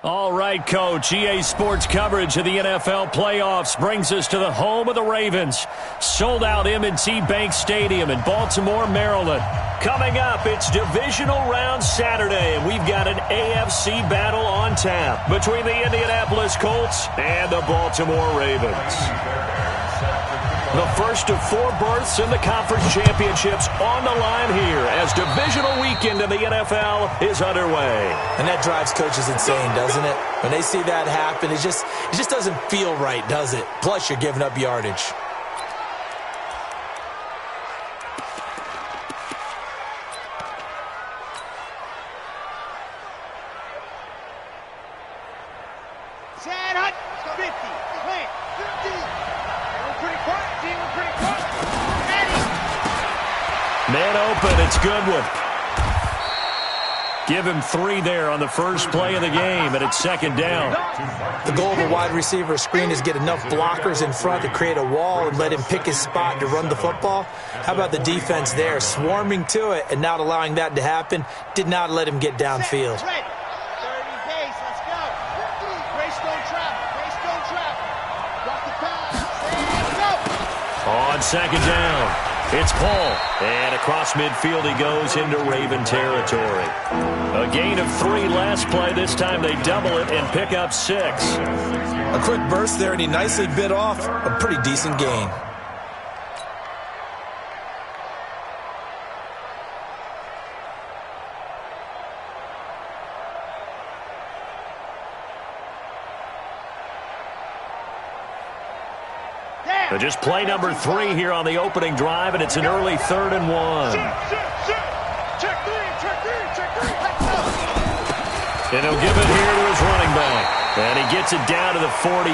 All right, Coach. EA Sports coverage of the NFL playoffs brings us to the home of the Ravens. Sold out M&T Bank Stadium in Baltimore, Maryland. Coming up, it's divisional round Saturday, and we've got an AFC battle on tap between the Indianapolis Colts and the Baltimore Ravens. The first of 4 berths in the conference championships on the line here as divisional weekend in the NFL is underway. And that drives coaches insane, doesn't it? When they see that happen, it just doesn't feel right, does it? Plus, you're giving up yardage. Man open, it's Goodwin. Give him 3 there on the first play of the game, and it's second down. The goal of a wide receiver screen is get enough blockers in front to create a wall and let him pick his spot to run the football. How about the defense there, swarming to it and not allowing that to happen? Did not let him get downfield. On second down, it's Paul. And across midfield he goes into Raven territory. A gain of 3 last play. This time they double it and pick up 6. A quick burst there, and he nicely bit off a pretty decent gain. But just play number 3 here on the opening drive, and it's an early 3rd and 1. Check 3. And he'll give it here to his running back. And he gets it down to the 48,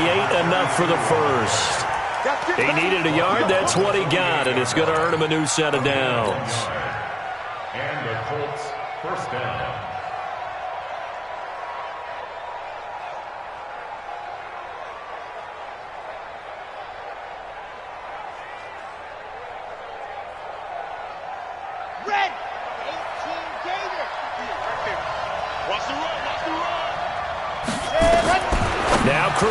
enough for the first. He needed a yard, that's what he got, and it's going to earn him a new set of downs. And the Colts first down. Now Cruz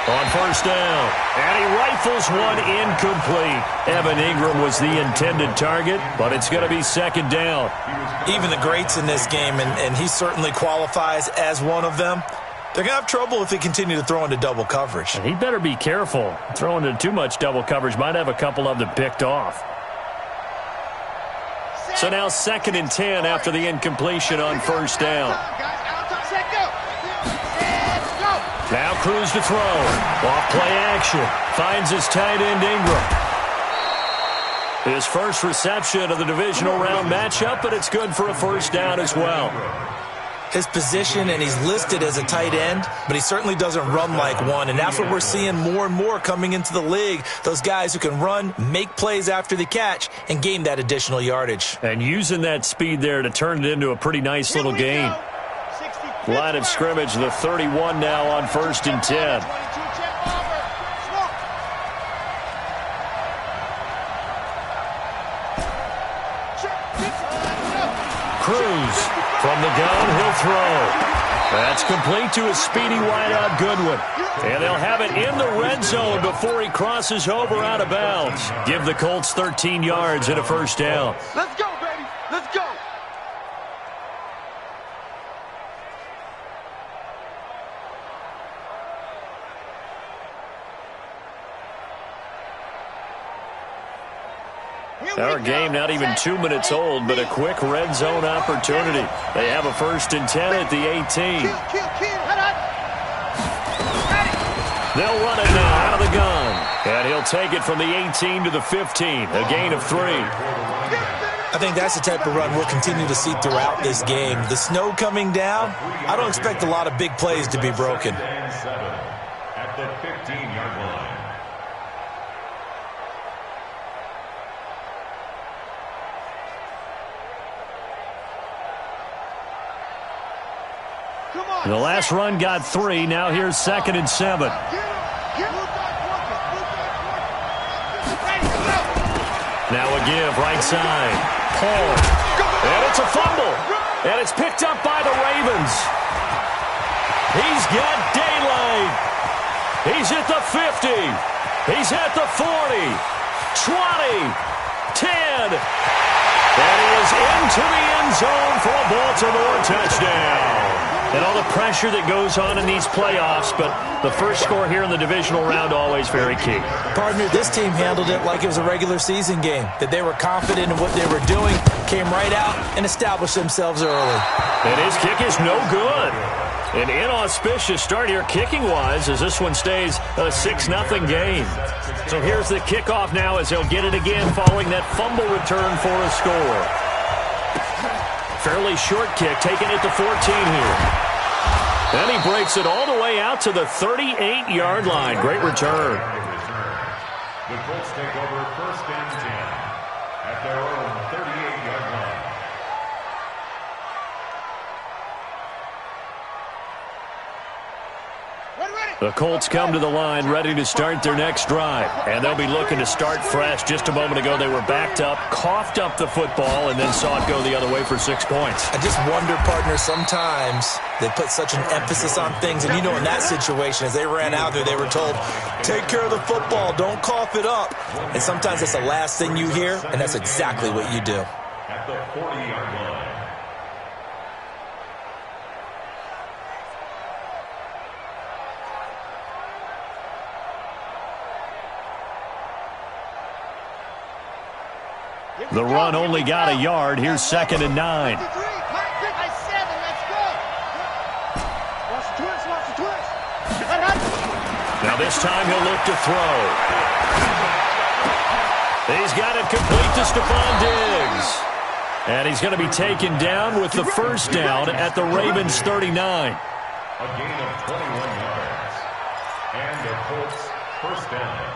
on first down, and he rifles one incomplete. Evan Ingram was the intended target, but it's going to be second down. Even the greats in this game, and he certainly qualifies as one of them, they're going to have trouble if they continue to throw into double coverage. And he better be careful. Throwing into too much double coverage might have a couple of them picked off. So now 2nd and 10 after the incompletion on first down. Now Cruz to throw. Off play action. Finds his tight end Ingram. His first reception of the divisional round matchup, but it's good for a first down as well. His position, and he's listed as a tight end, but he certainly doesn't run like one, and that's what we're seeing more and more coming into the league. Those guys who can run, make plays after the catch, and gain that additional yardage. And using that speed there to turn it into a pretty nice little gain. Line of scrimmage, the 31 now on 1st and 10. Cruz from the gun, he'll throw. That's complete to a speedy wideout Goodwin. And they'll have it in the red zone before he crosses over out of bounds. Give the Colts 13 yards and a first down. Let's go, baby. Let's go. Our game not even 2 minutes old, but a quick red zone opportunity. They have a 1st and 10 at the 18. They'll run it now out of the gun. And he'll take it from the 18 to the 15, a gain of 3. I think that's the type of run we'll continue to see throughout this game. The snow coming down, I don't expect a lot of big plays to be broken. At the 15-yard line. The last run got 3. Now here's 2nd and 7. Now a give right side. Paul. And it's a fumble. And it's picked up by the Ravens. He's got daylight. He's at the 50. He's at the 40. 20. 10. And he is into the end zone for a Baltimore touchdown. And all the pressure that goes on in these playoffs, but the first score here in the divisional round always very key. Partner, this team handled it like it was a regular season game, that they were confident in what they were doing, came right out and established themselves early. And his kick is no good. An inauspicious start here kicking-wise as this one stays a 6-0 game. So here's the kickoff now as they'll get it again following that fumble return for a score. Fairly short kick, taking it to 14 here. And he breaks it all the way out to the 38-yard line. Great return. The Colts take over first and 10 at their own 38-yard line. The Colts come to the line ready to start their next drive. And they'll be looking to start fresh. Just a moment ago, they were backed up, coughed up the football, and then saw it go the other way for 6 points. I just wonder, partner, sometimes they put such an emphasis on things. And, you know, in that situation, as they ran out there, they were told, take care of the football, don't cough it up. And sometimes that's the last thing you hear, and that's exactly what you do. At the 40-yard line. The run only got a yard. Here's 2nd and 9. Now this time he'll look to throw. He's got it complete to Stephon Diggs. And he's going to be taken down with the first down at the Ravens 39. A gain of 21 yards. And the Colts first down.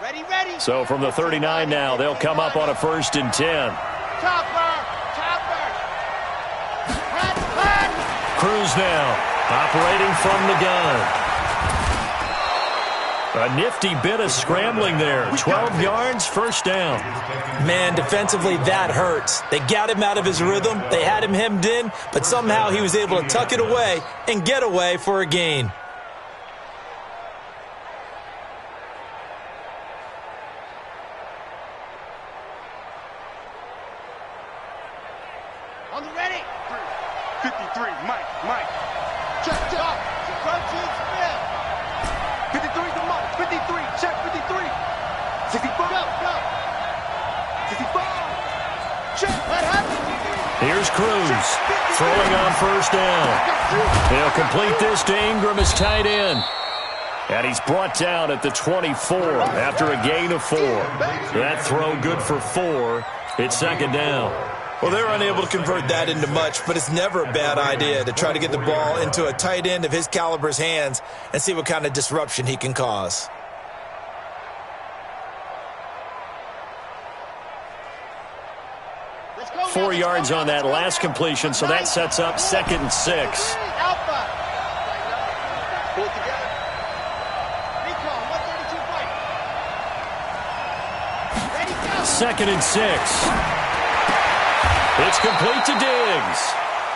Ready. So from the 39 now, they'll come up on a 1st and 10. Chopper. Cruz now, operating from the gun. A nifty bit of scrambling there. 12 yards, first down. Man, defensively, that hurts. They got him out of his rhythm. They had him hemmed in, but somehow he was able to tuck it away and get away for a gain. On the ready. 53, Mike. Check. Crunching spin. 53 to Mike. 53, check 53. 65. Go. 65. Check. What happened? Here's Cruz, throwing on first down. He'll complete this to Ingram as tight end. And he's brought down at the 24 after a gain of 4. That throw good for 4. It's 2nd down. Well, they're unable to convert that into much, but it's never a bad idea to try to get the ball into a tight end of his caliber's hands and see what kind of disruption he can cause. Let's go. 4 yards on that last completion, so that sets up 2nd and 6. Alpha. Pull it together. Recon, 132 fight. Ready, go. 2nd and 6. It's complete to Diggs.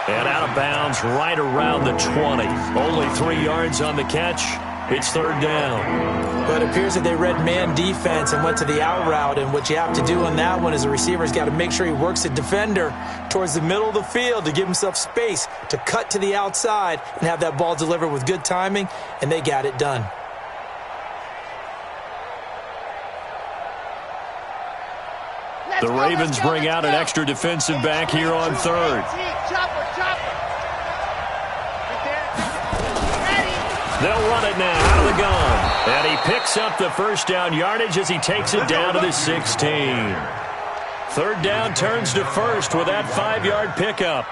And out of bounds right around the 20. Only 3 yards on the catch. It's 3rd down. But it appears that they read man defense and went to the out route. And what you have to do on that one is the receiver's got to make sure he works the defender towards the middle of the field to give himself space to cut to the outside and have that ball delivered with good timing. And they got it done. The Ravens bring out an extra defensive back here on 3rd. They'll run it now out of the gun. And he picks up the first down yardage as he takes it down to the 16. 3rd down turns to 1st with that 5-yard pickup.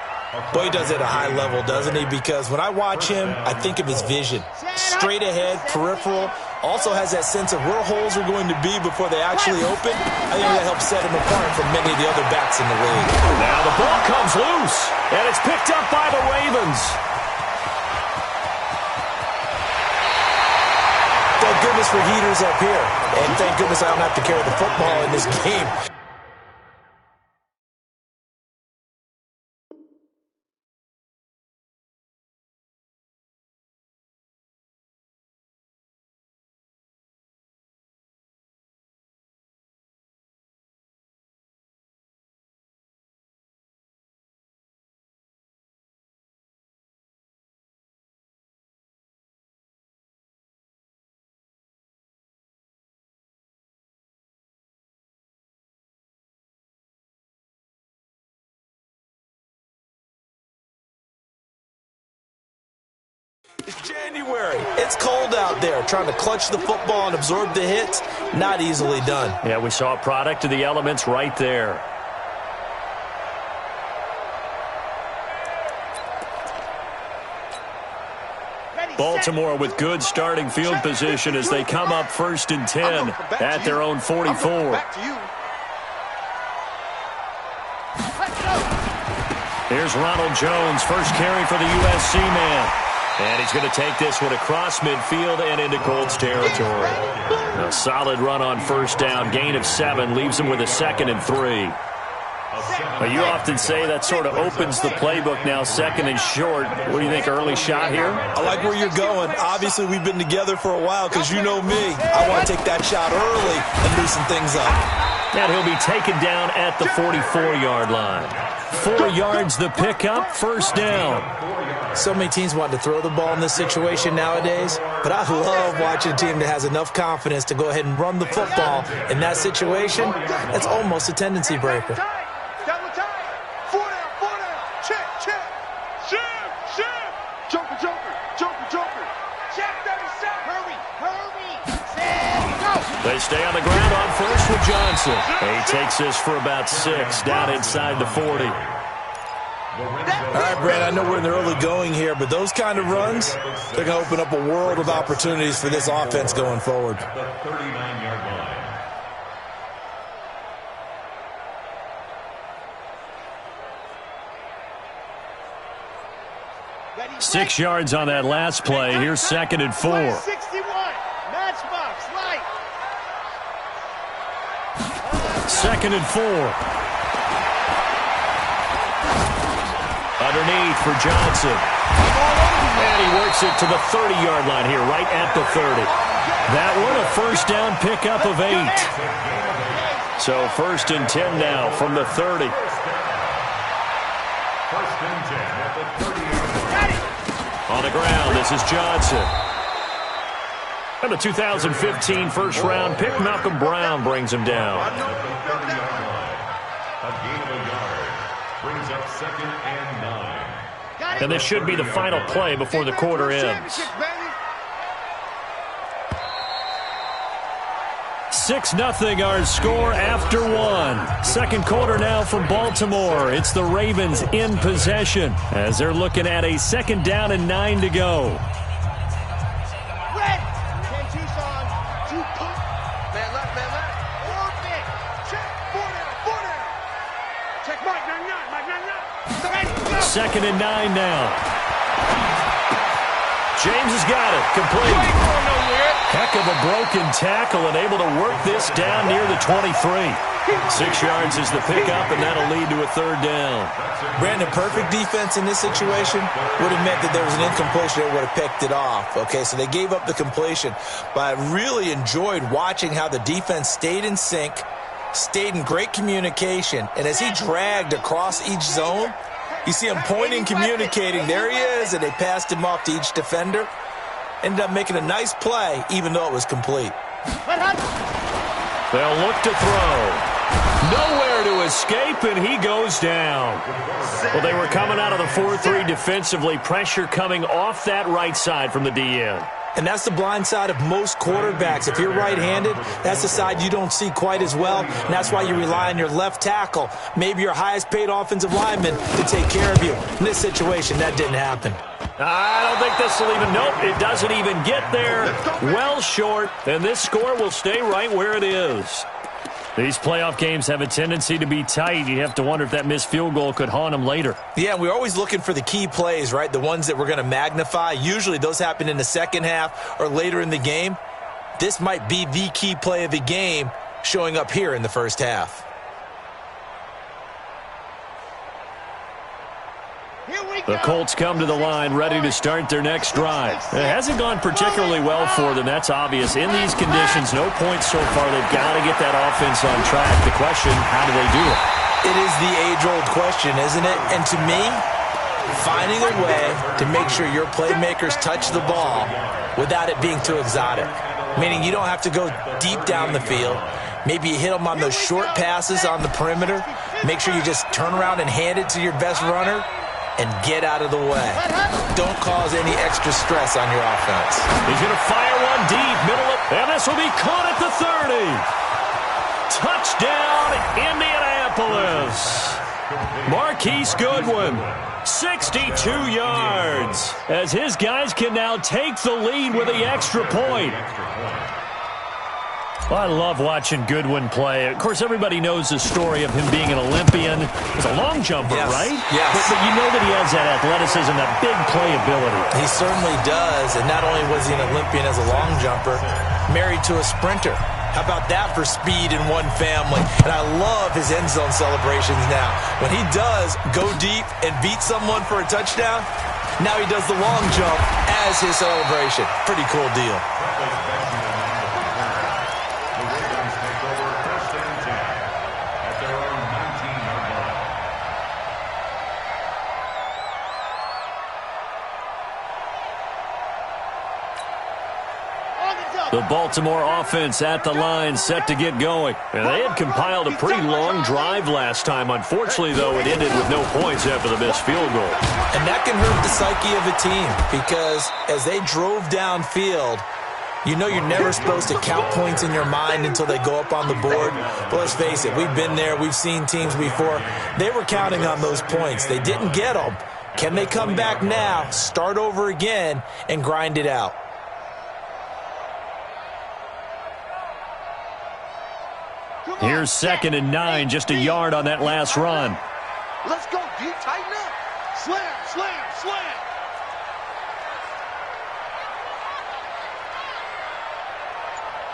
Boy, he does it at a high level, doesn't he? Because when I watch him, I think of his vision. Straight ahead, peripheral. Also has that sense of where holes are going to be before they actually open. I think that helps set him apart from many of the other backs in the league. Now the ball comes loose, and it's picked up by the Ravens. Felt good goodness for heaters up here. And thank goodness I don't have to carry the football in this game. It's January. It's cold out there. Trying to clutch the football and absorb the hits, not easily done. Yeah, we saw a product of the elements right there. Baltimore with good starting field position as they come up 1st and 10 at their own 44. Here's Ronald Jones, first carry for the USC man. And he's going to take this one across midfield and into Colts territory. A solid run on 1st down, gain of 7, leaves him with a 2nd and 3. But you often say that sort of opens the playbook now, 2nd and short. What do you think, early shot here? I like where you're going. Obviously, we've been together for a while because you know me. I want to take that shot early and loosen things up. And he'll be taken down at the 44-yard line. 4 yards the pickup, 1st down. So many teams want to throw the ball in this situation nowadays, but I love watching a team that has enough confidence to go ahead and run the football in that situation. That's almost a tendency breaker. Double time. 4 down, 4 down. Check, check. Shift. Jumper. Check 37. Hurry. Set, go. They stay on the ground on 1st with Johnson. He takes this for about 6, down inside the 40. All right, Brad, I know we're in the early going here, but those kind of runs, they're going to open up a world of opportunities for this offense going forward. The 39-yard line. 6 yards on that last play. Here's 2nd and 4. 61. Matchbox, light. 2nd and 4. Underneath for Johnson. And he works it to the 30-yard line here, right at the 30. That one, a 1st down pickup of 8. So 1st and 10 now from the 30. 1st and 10 at the 30-yard line. On the ground, this is Johnson. And the 2015 first-round pick, Malcolm Brown, brings him down. At the 30-yard line. A gain of a yard. Brings up 2nd and 9. And this should be the final play before the quarter ends. 6-0 our score after 1. 2nd quarter now from Baltimore. It's the Ravens in possession as they're looking at a 2nd down and 9 to go. Red. 10 Tucson. 2 pump. Man left. Orbit. Check. 4 down. Check Mike 99. Ready, go. 2nd and 9 now. James has got it. Complete. Heck of a broken tackle and able to work this down near the 23. 6 yards is the pickup, and that'll lead to a 3rd down. Brandon, perfect defense in this situation would have meant that there was an incompletion. They would have picked it off. Okay, so they gave up the completion. But I really enjoyed watching how the defense stayed in sync, stayed in great communication, and as he dragged across each zone, you see him pointing, communicating. There he is, and they passed him off to each defender. Ended up making a nice play, even though it was complete. They'll look to throw. Nowhere to escape, and he goes down. Well, they were coming out of the 4-3 defensively. Pressure coming off that right side from the DN. And that's the blind side of most quarterbacks. If you're right-handed, that's the side you don't see quite as well, and that's why you rely on your left tackle, maybe your highest-paid offensive lineman, to take care of you. In this situation, that didn't happen. I don't think this will even, nope, it doesn't even get there. Well short, and this score will stay right where it is. These playoff games have a tendency to be tight. You have to wonder if that missed field goal could haunt them later. Yeah, we're always looking for the key plays, right? The ones that we're going to magnify. Usually those happen in the second half or later in the game. this might be the key play of the game showing up here in the first half. The Colts come to the line ready to start their next drive. It hasn't gone particularly well for them. That's obvious. In these conditions, no points so far. They've got to get that offense on track. The question, how do they do it? It is the age-old question, isn't it? And to me, finding a way to make sure your playmakers touch the ball without it being too exotic. Meaning you don't have to go deep down the field. Maybe you hit them on those short passes on the perimeter. Make sure you just turn around and hand it to your best runner and get out of the way. Don't cause any extra stress on your offense. He's going to fire one deep, middle of, and this will be caught at the 30. Touchdown, Indianapolis. Marquise Goodwin, 62 yards, as his guys can now take the lead with the extra point. Well, I love watching Goodwin play. Of course, everybody knows the story of him being an Olympian. He's a long jumper, yes, right? Yes. But you know that he has that athleticism, that big playability. He certainly does. And not only was he an Olympian as a long jumper, married to a sprinter. How about that for speed in one family? And I love his end zone celebrations now. When he does go deep and beat someone for a touchdown, now he does the long jump as his celebration. Pretty cool deal. The Baltimore offense at the line, set to get going. And they had compiled a pretty long drive last time. Unfortunately, though, it ended with no points after the missed field goal. And that can hurt the psyche of a team because as they drove downfield, you know you're never supposed to count points in your mind until they go up on the board. But let's face it, we've been there. We've seen teams before. They were counting on those points. They didn't get them. Can they come back now, start over again, and grind it out? Here's 2nd and 9, just a yard on that last run. Let's go, D. Tighten up. Slam, slam, slam.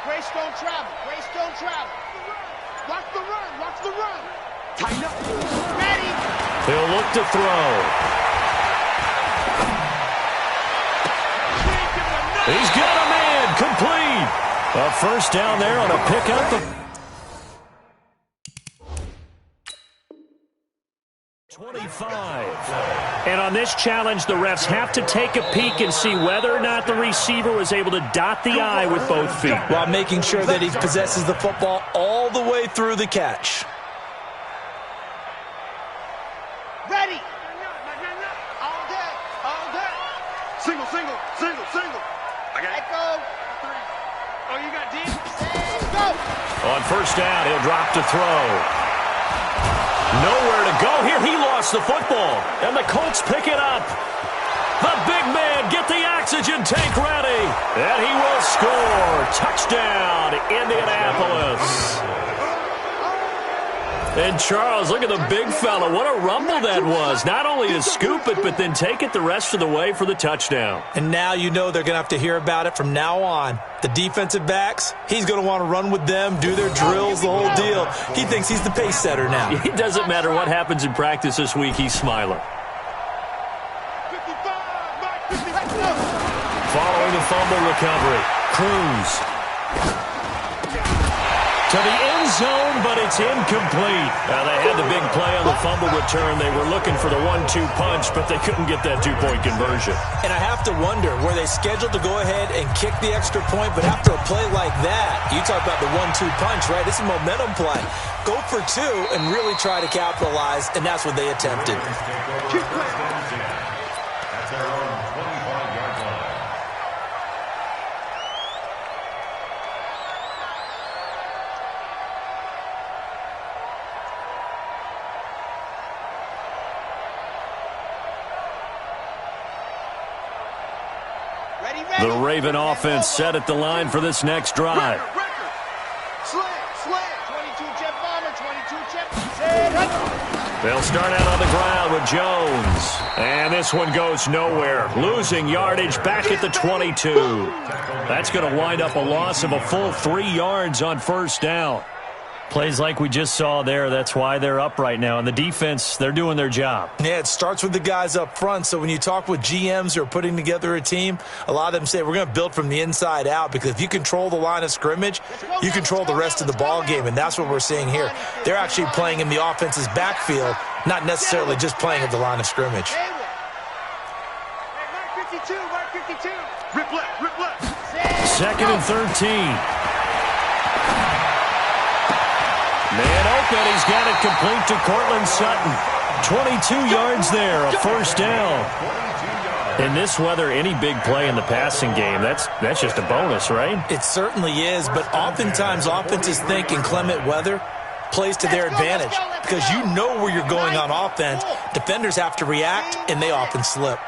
Grace don't travel. Grace don't travel. Watch the run. Watch the run. Tighten up. Ready. He'll look to throw. He's got a man. Complete. A first down there on a pickup. 25. And on this challenge, the refs have to take a peek and see whether or not the receiver was able to dot the I with both feet, while making sure that he possesses the football all the way through the catch. Ready. All day. All day. Single, single, single, single. I got Echo. 3. Oh, you got D? Go. On first down, he'll drop to throw. Nowhere to go here. He lost the football, and the Colts pick it up. The big man, get the oxygen tank ready, and he will score. Touchdown, Indianapolis. And Charles, look at the big fella. What a rumble that was. Not only to scoop it, but then take it the rest of the way for the touchdown. And now you know they're going to have to hear about it from now on. The defensive backs, he's going to want to run with them, do their drills, the whole deal. He thinks he's the pace setter now. It doesn't matter what happens in practice this week, he's smiling. 55, Following the fumble recovery, Cruz to the end zone, but it's incomplete. Now, they had the big play on the fumble return. They were looking for the 1-2 punch, but they couldn't get that two-point conversion. And I have to wonder, were they scheduled to go ahead and kick the extra point, but after a play like that, you talk about the 1-2 punch, right? This is a momentum play. Go for 2 and really try to capitalize, and that's what they attempted. At their own 25-yard line. The Raven offense set at the line for this next drive. Slam, slam. 22 jet bomber, 22 jet. They'll start out on the ground with Jones. And this one goes nowhere. Losing yardage back at the 22. That's going to wind up a loss of a full 3 yards on first down. Plays like we just saw there, that's why they're up right now. And the defense, they're doing their job. Yeah, it starts with the guys up front. So when you talk with GMs who are putting together a team, a lot of them say we're going to build from the inside out, because if you control the line of scrimmage, you control the rest of the ball game, and that's what we're seeing here. They're actually playing in the offense's backfield, not necessarily just playing at the line of scrimmage. Mark 52, Mark 52. Rip left, rip left. 2nd and 13. Man open, he's got it complete to Cortland Sutton. 22 yards there, a first down. In this weather, any big play in the passing game, that's just a bonus, right? It certainly is, but oftentimes offenses think in clement weather plays to their advantage, because you know where you're going on offense. Defenders have to react, and they often slip.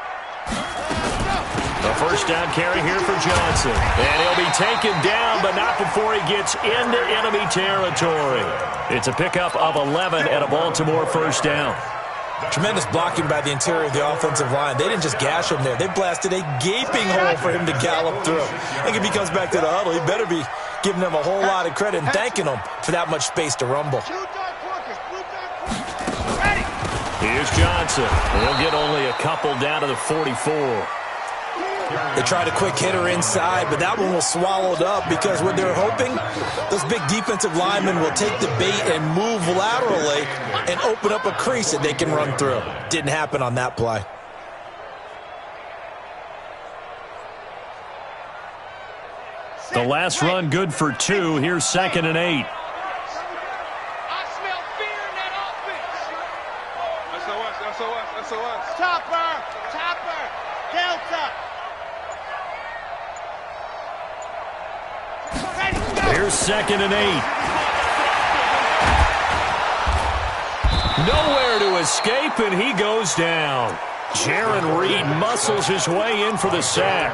A first down carry here for Johnson. And he'll be taken down, but not before he gets into enemy territory. It's a pickup of 11 and a Baltimore first down. Tremendous blocking by the interior of the offensive line. They didn't just gash him there. They blasted a gaping hole for him to gallop through. I think if he comes back to the huddle, he better be giving them a whole lot of credit and thanking them for that much space to rumble. Here's Johnson. He'll get only a couple down to the 44. They tried a quick hitter inside, but that one was swallowed up, because what they're hoping, those big defensive linemen will take the bait and move laterally and open up a crease that they can run through. Didn't happen on that play. The last run good for 2. Here's 2nd and 8. I smell fear in that offense. SOS. Chopper, Delta. Here's 2nd and 8. Nowhere to escape, and he goes down. Jaron Reed muscles his way in for the sack.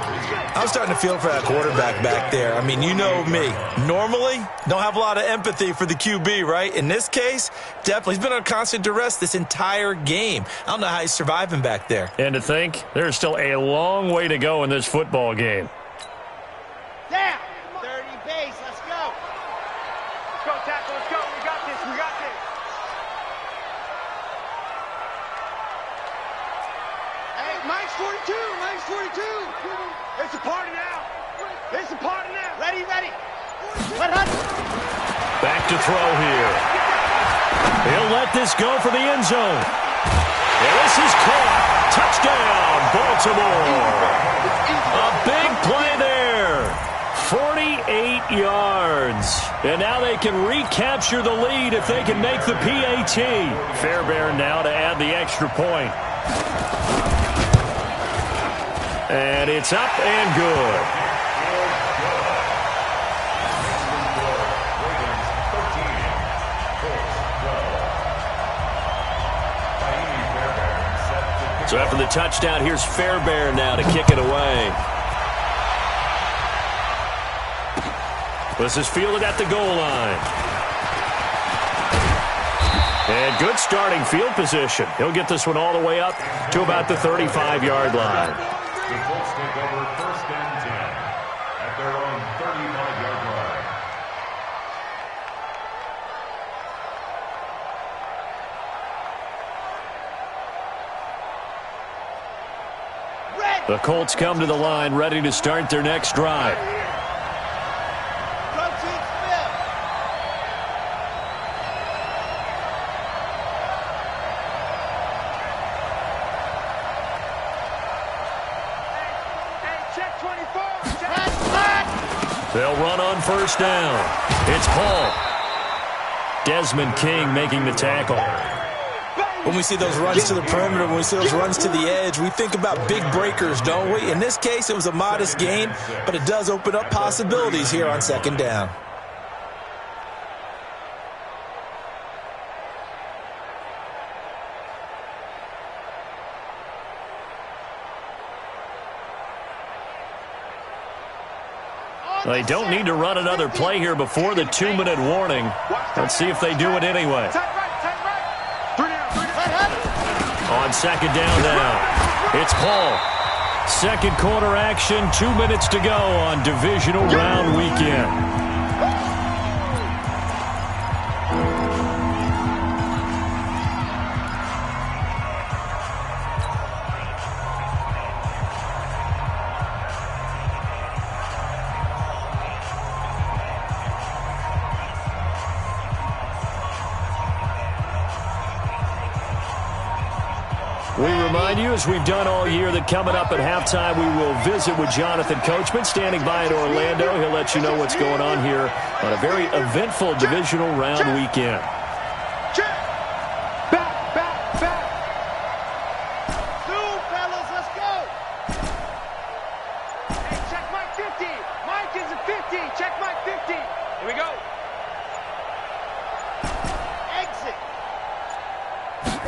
I'm starting to feel for that quarterback back there. I mean, you know me. Normally, don't have a lot of empathy for the QB, right? In this case, definitely. He's been under constant duress this entire game. I don't know how he's surviving back there. And to think, there's still a long way to go in this football game. Down. 30 base. Let's go. Let's go, tackle. Let's go. We got this. Hey, Mike's 42. It's a party now. Ready. Back to throw here. He'll let this go for the end zone. And this is caught. Touchdown, Baltimore. A big play there. 48 yards. And now they can recapture the lead if they can make the PAT. Fairbairn now to add the extra point. And it's up and good. So after the touchdown, here's Fairbairn now to kick it away. This is fielded at the goal line. And good starting field position. He'll get this one all the way up to about the 35-yard line. The Colts take over 1st and 10 at their own 35-yard line. The Colts come to the line ready to start their next drive. They'll run on first down. It's Paul. Desmond King making the tackle. When we see those runs to the perimeter, when we see those runs to the edge, we think about big breakers, don't we? In this case, it was a modest gain, but it does open up possibilities here on 2nd down. They don't need to run another play here before the 2-minute warning. Let's see if they do it anyway. On 2nd down now. It's Paul. Second quarter action, 2 minutes to go on divisional round weekend. We remind you, as we've done all year, that coming up at halftime, we will visit with Jonathan Coachman, standing by in Orlando. He'll let you know what's going on here on a very eventful divisional round weekend. Back. Two, fellas, let's go. Hey, check Mike 50. Mike is a 50. Check Mike 50. Here we go. Exit.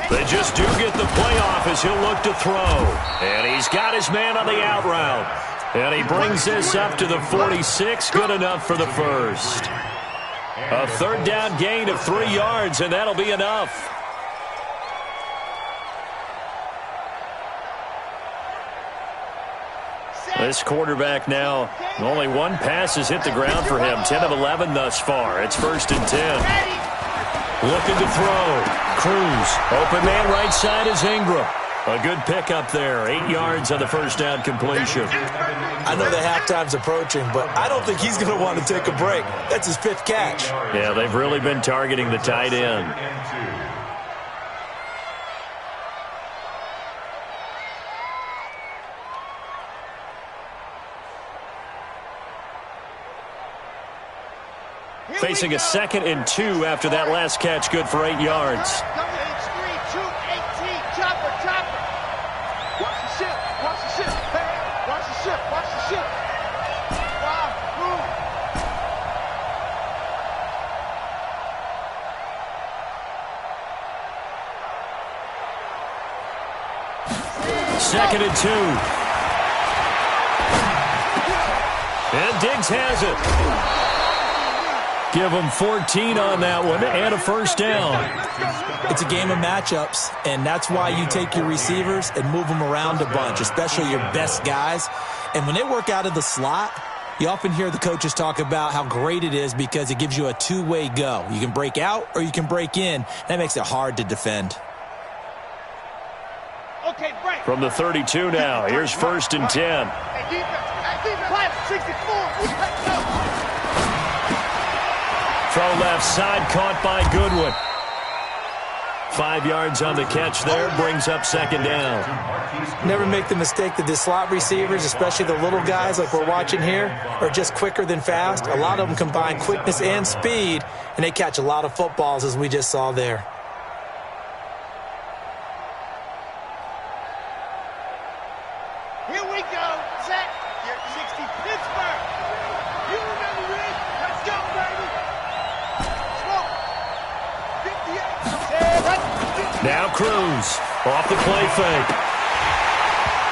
They just do get the playoff as he'll look to throw. And he's got his man on the out route. And he brings this up to the 46. Good enough for the first. A third down gain of 3 yards, and that'll be enough. This quarterback now, only one pass has hit the ground for him. 10 of 11 thus far. It's 1st and 10. Looking to throw. Cruz. Open man right side is Ingram. A good pickup there. 8 yards on the first down completion. I know the halftime's approaching, but I don't think he's going to want to take a break. That's his 5th catch. Yeah, they've really been targeting the tight end. Facing a 2nd and 2 after that last catch, good for 8 yards. H3, 218, chopper. Watch the ship. Hey, watch the ship. Wow, move. Second and 2. And Diggs has it. Give them 14 on that one and a first down. It's a game of matchups, and that's why you take your receivers and move them around a bunch, especially your best guys. And when they work out of the slot, you often hear the coaches talk about how great it is because it gives you a two-way go. You can break out or you can break in. That makes it hard to defend. Okay, break. From the 32 now, here's 1st and 10. Hey, defense. Play 64. Let's go. Throw left side, caught by Goodwin. 5 yards on the catch there, brings up 2nd down. Never make the mistake that the slot receivers, especially the little guys like we're watching here, are just quicker than fast. A lot of them combine quickness and speed, and they catch a lot of footballs, as we just saw there. Here we go. Set. You're 60. Pittsburgh. You remember it. Let's go, baby. Smoke. 58. Now Cruz off the play fake.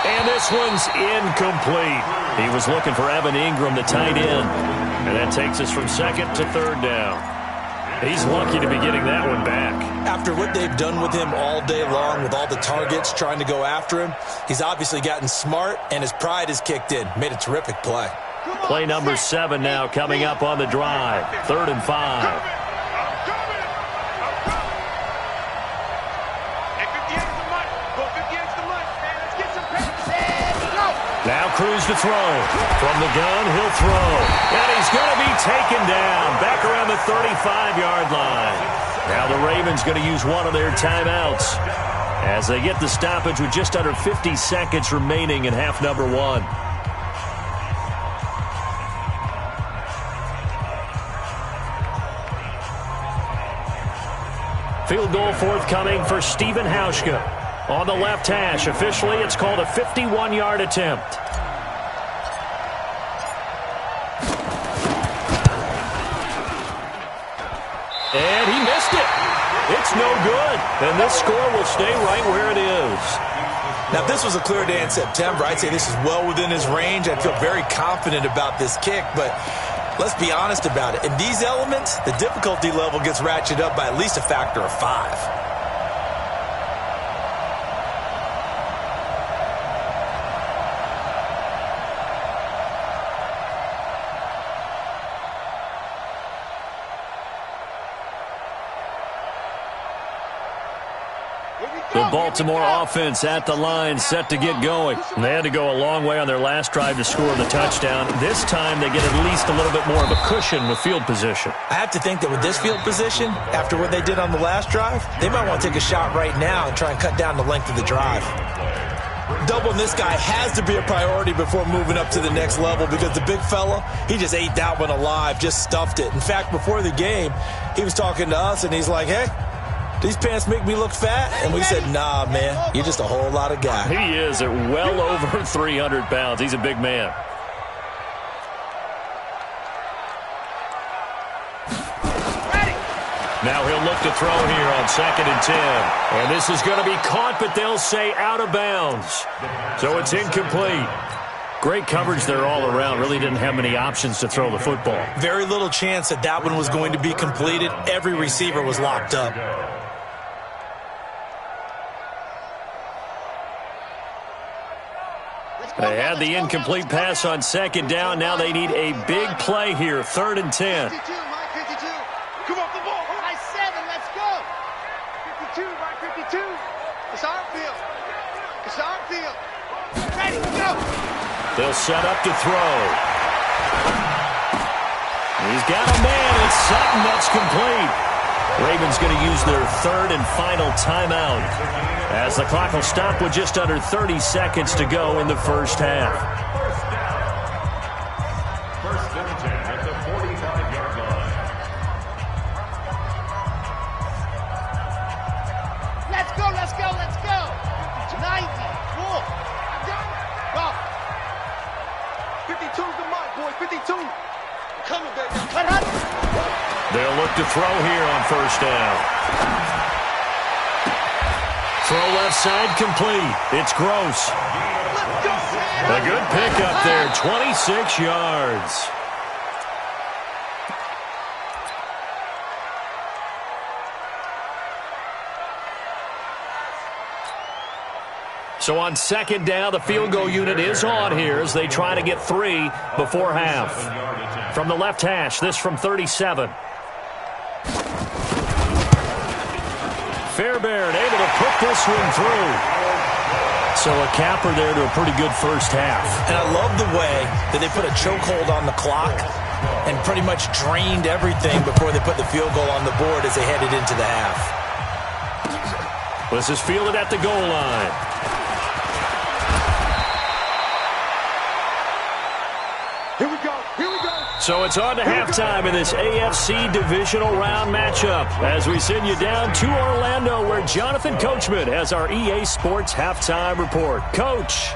And this one's incomplete. He was looking for Evan Ingram, the tight end. And that takes us from 2nd to 3rd down. He's lucky to be getting that one back. After what they've done with him all day long, with all the targets trying to go after him, he's obviously gotten smart, and his pride has kicked in. Made a terrific play. Play number 7 now coming up on the drive. 3rd and 5. Now Cruz to throw. From the gun, he'll throw. And he's going to be taken down. Back around the 35-yard line. Now the Ravens going to use one of their timeouts as they get the stoppage with just under 50 seconds remaining in half number 1. Field goal forthcoming for Stephen Hauschka. On the left hash, officially it's called a 51-yard attempt. And he missed it. It's no good. And this score will stay right where it is. Now, if this was a clear day in September, I'd say this is well within his range. I'd feel very confident about this kick, but let's be honest about it. In these elements, the difficulty level gets ratcheted up by at least a factor of 5. The Baltimore offense at the line, set to get going. And they had to go a long way on their last drive to score the touchdown. This time they get at least a little bit more of a cushion with field position. I have to think that with this field position, after what they did on the last drive, they might want to take a shot right now and try and cut down the length of the drive. Doubling this guy has to be a priority before moving up to the next level, because the big fella, he just ate that one alive, just stuffed it. In fact, before the game, he was talking to us, and he's like, hey, these pants make me look fat? And we said, nah, man, you're just a whole lot of guy. He is at well over 300 pounds. He's a big man. Now he'll look to throw here on 2nd and 10. And this is going to be caught, but they'll say out of bounds. So it's incomplete. Great coverage there all around. Really didn't have many options to throw the football. Very little chance that that one was going to be completed. Every receiver was locked up. They had the incomplete pass on 2nd down. Now they need a big play here, 3rd and 10. 52, Mike 52. Come off the ball. High 7, let's go. 52, Mike 52. It's our field. It's our field. Ready, go. They'll set up to throw. He's got a man. It's Sutton. That's complete. Ravens going to use their 3rd and final timeout, as the clock will stop with just under 30 seconds to go in the first half. First and 10 at the 45-yard line. Let's go, let's go, let's go. 90, full. Go. 52's the mark, boys. 52. Coming, baby. Cut up. They'll look to throw here on 1st down. Throw left side complete. It's Gross. A good pickup there, 26 yards. So on 2nd down, the field goal unit is on here as they try to get 3 before half. From the left hash, this from 37. Fairbairn able to put this one through. So a capper there to a pretty good first half. And I love the way that they put a chokehold on the clock and pretty much drained everything before they put the field goal on the board as they headed into the half. This is fielded at the goal line. Here we go. Here we go. So it's on to halftime in this AFC divisional round matchup as we send you down to Orlando, where Jonathan Coachman has our EA Sports halftime report. Coach.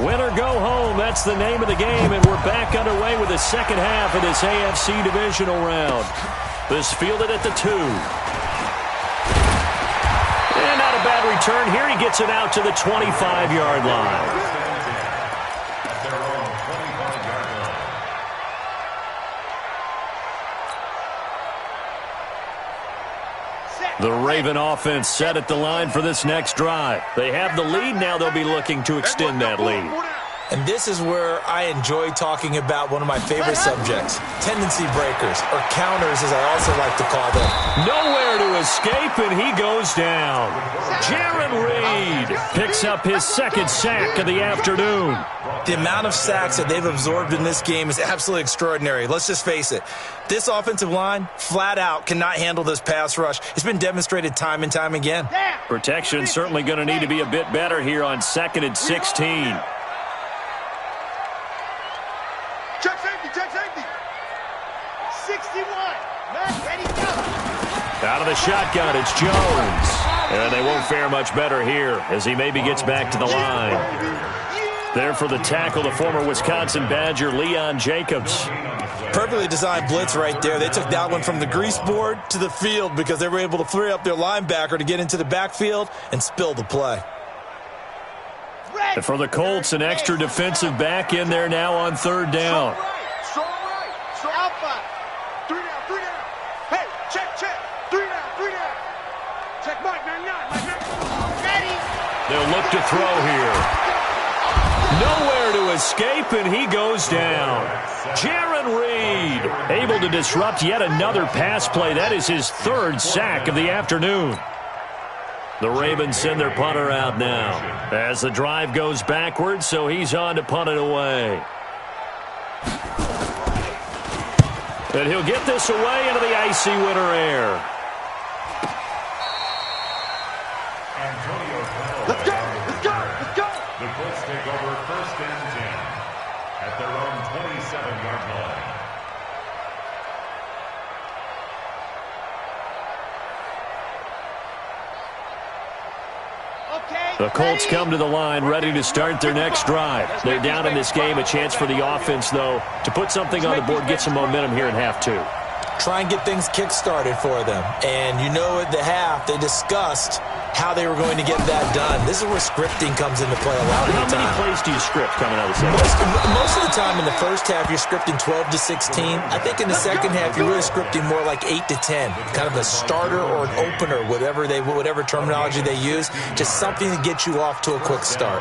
Win or go home, that's the name of the game, and we're back underway with the second half of this AFC divisional round. This fielded at the 2. And not a bad return here. He gets it out to the 25-yard line. The Raven offense set at the line for this next drive. They have the lead. Now they'll be looking to extend that lead. And this is where I enjoy talking about one of my favorite subjects, tendency breakers, or counters as I also like to call them. Nowhere to escape, and he goes down. Jared Reed picks up his 2nd sack of the afternoon. The amount of sacks that they've absorbed in this game is absolutely extraordinary. Let's just face it. This offensive line, flat out, cannot handle this pass rush. It's been demonstrated time and time again. Protection certainly going to need to be a bit better here on 2nd and 16. Check safety, check safety. 61. Man, ready, go. Out of the shotgun, it's Jones. And they won't fare much better here as he maybe gets back to the line. There for the tackle, the former Wisconsin Badger, Leon Jacobs. Perfectly designed blitz right there. They took that one from the grease board to the field because they were able to free up their linebacker to get into the backfield and spill the play. And for the Colts, an extra defensive back in there now on 3rd down. Strong right. Strong alpha. 3 down, 3 down. Hey, check, check. 3 down, 3 down. Check Mike 99, Mike 99. Ready. They'll look to throw here. Nowhere to escape, and he goes down. Jaron Reed able to disrupt yet another pass play. That is his third sack of the afternoon. The Ravens send their punter out now as the drive goes backwards, so he's on to punt it away. And he'll get this away into the icy winter air. Let's go! Let's go! Let's go! The Colts take over 1st and 10 at their own 27-yard line. The Colts come to the line ready to start their next drive. They're down in this game. A chance for the offense, though, to put something on the board, get some momentum here in half two. Try and get things kick-started for them. And you know at the half, they discussed how they were going to get that done. This is where scripting comes into play a lot of the time. How many plays do you script coming out of the second? Most of the time in the first half, you're scripting 12 to 16. I think in the second half, you're really scripting more like 8 to 10. Kind of a starter or an opener, whatever terminology they use. Just something to get you off to a quick start.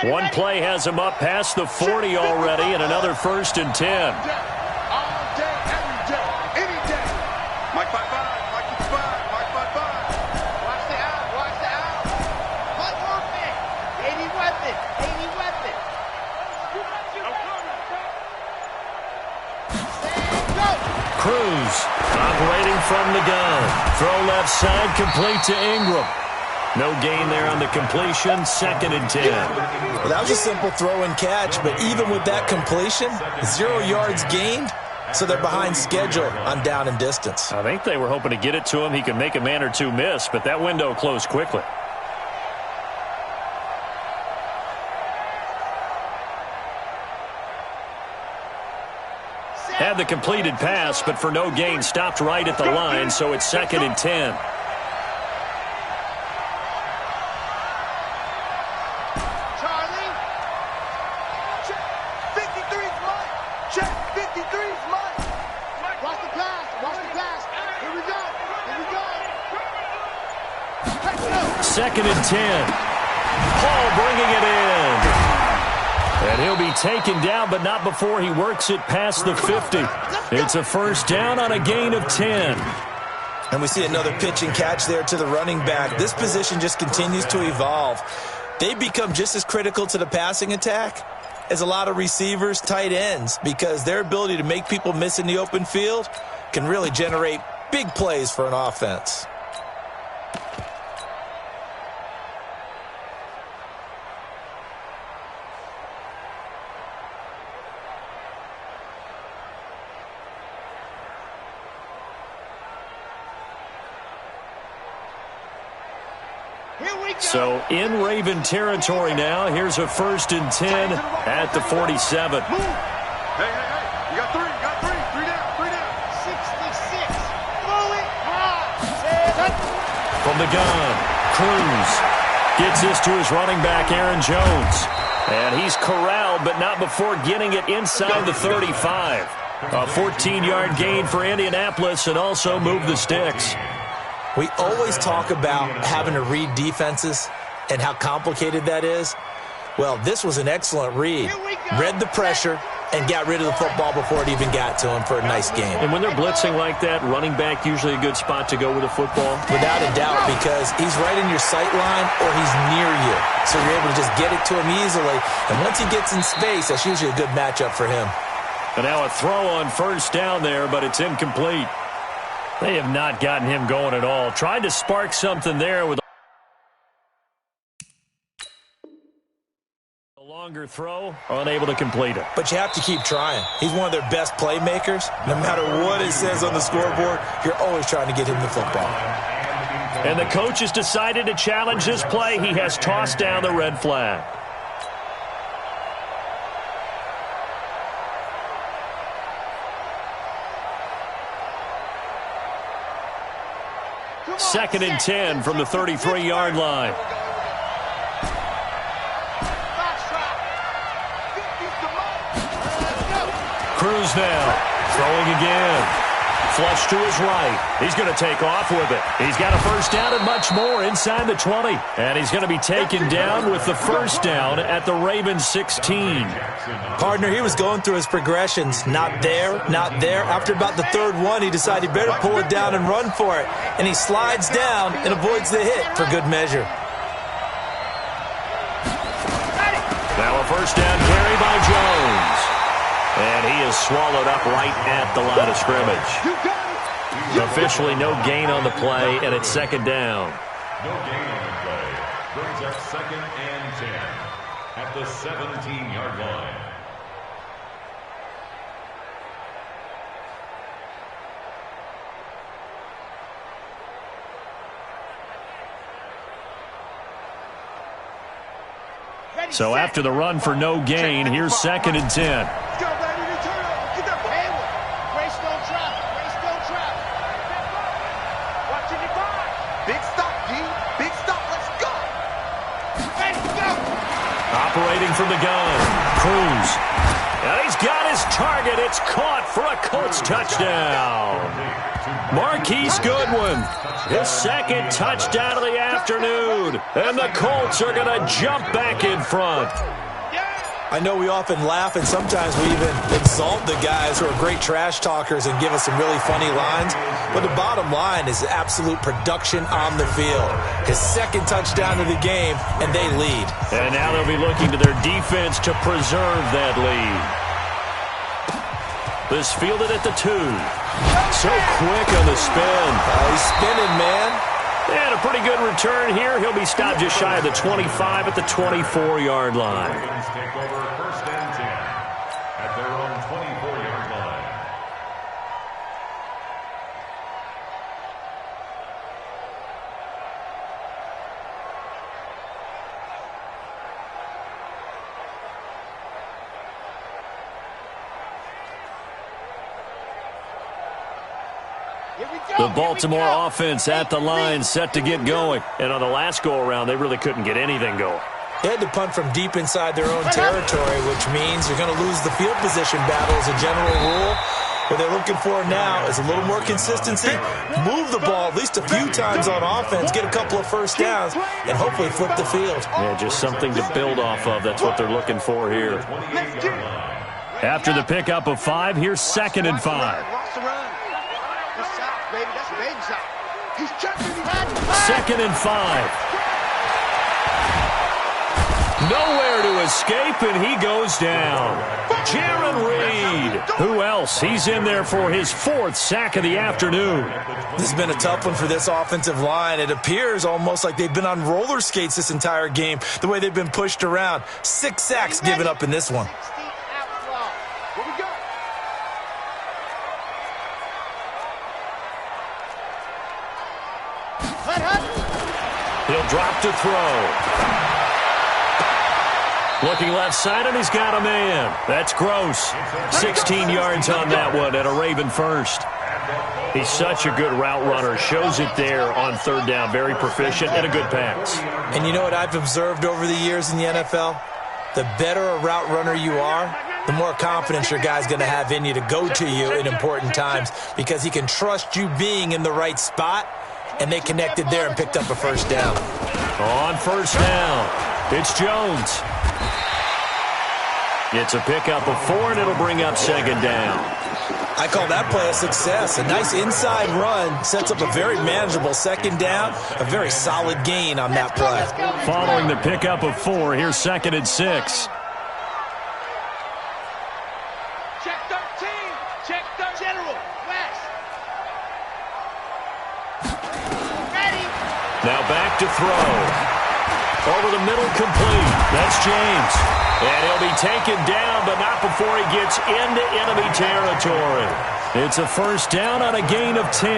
One play has him up past the 40 already, and another 1st and 10. All day, every day, any day. Mike 5-5, Mike 5-5, Mike 5-5. Watch the out, watch the out. One movement. 80 weapon, 80 weapon. Go. Cruz operating from the gun. Throw left side, complete to Ingram. No gain there on the completion, 2nd and 10. Well, that was a simple throw and catch, but even with that completion, 0 yards gained, so they're behind schedule on down and distance. I think they were hoping to get it to him. He could make a man or two miss, but that window closed quickly. Had the completed pass, but for no gain, stopped right at the line, so it's 2nd and 10. Second and 10. Paul bringing it in. And he'll be taken down, but not before he works it past the 50. It's a 1st down on a gain of 10. And we see another pitch and catch there to the running back. This position just continues to evolve. They become just as critical to the passing attack as a lot of receivers, tight ends, because their ability to make people miss in the open field can really generate big plays for an offense. So in Raven territory now. Here's a 1st and 10 at the 47. Hey, you got three, three down. 66, move it, from the gun, Cruz gets this to his running back, Aaron Jones. And he's corralled, but not before getting it inside the 35. A 14-yard gain for Indianapolis, and also move the sticks. We always talk about having to read defenses and how complicated that is. Well, this was an excellent read. Read the pressure and got rid of the football before it even got to him for a nice game. And when they're blitzing like that, running back usually a good spot to go with a football? Without a doubt, because he's right in your sight line or he's near you. So you're able to just get it to him easily. And once he gets in space, that's usually a good matchup for him. And now a throw on 1st down there, but it's incomplete. They have not gotten him going at all. Tried to spark something there with a longer throw, unable to complete it. But you have to keep trying. He's one of their best playmakers. No matter what it says on the scoreboard, you're always trying to get him the football. And the coach has decided to challenge this play. He has tossed down the red flag. Second and 10 from the 33-yard line. Cruz now. Throwing again. Flush to his right. He's going to take off with it. He's got a first down and much more inside the 20. And he's going to be taken down with the first down at the Ravens 16. Partner, he was going through his progressions. Not there, not there. After about the third one, he decided he better pull it down and run for it. And he slides down and avoids the hit for good measure. Now a first down carry by Jones. And he is swallowed up right at the line of scrimmage. Officially no gain on the play, and it's second down. No gain on the play. Brings up 2nd and 10 at the 17-yard line. So after the run for no gain, here's 2nd and 10. Operating from the gun, Cruz. And he's got his target. It's caught for a Colts touchdown. Marquise Goodwin, his 2nd touchdown of the afternoon. And the Colts are going to jump back in front. I know we often laugh and sometimes we even exalt the guys who are great trash talkers and give us some really funny lines. But the bottom line is absolute production on the field. His 2nd touchdown of the game, and they lead. And now they'll be looking to their defense to preserve that lead. This fielded at the 2. So quick on the spin. He's spinning, man. And a pretty good return here. He'll be stopped just shy of the 25 at the 24-yard line. Take over 1st and 10 at their own 24-yard line. The Baltimore offense at the line, set to get going. And on the last go-around, they really couldn't get anything going. They had to punt from deep inside their own territory, which means you're going to lose the field position battle as a general rule. What they're looking for now is a little more consistency, move the ball at least a few times on offense, get a couple of first downs, and hopefully flip the field. Yeah, just something to build off of. That's what they're looking for here. After the pickup of 5, here's 2nd and 5. 2nd and 5. Nowhere to escape, and he goes down. Jaron Reed. Who else? He's in there for his 4th sack of the afternoon. This has been a tough one for this offensive line. It appears almost like they've been on roller skates this entire game, the way they've been pushed around. 6 sacks given up in this one. He'll drop to throw. Looking left side, and he's got a man. That's Gross. 16 yards on that one, and a Raven first. He's such a good route runner. Shows it there on 3rd down. Very proficient and a good pass. And you know what I've observed over the years in the NFL? The better a route runner you are, the more confidence your guy's going to have in you to go to you in important times because he can trust you being in the right spot, and they connected there and picked up a first down. On 1st down, it's Jones. It's a pickup of 4, and it'll bring up 2nd down. I call that play a success. A nice inside run sets up a very manageable 2nd down, a very solid gain on that play. Following the pickup of 4, here's 2nd and 6. Check 13. Check the general. West. Ready. Now back to throw. Over the middle, complete. That's James. And he'll be taken down, but not before he gets into enemy territory. It's a first down on a gain of 10.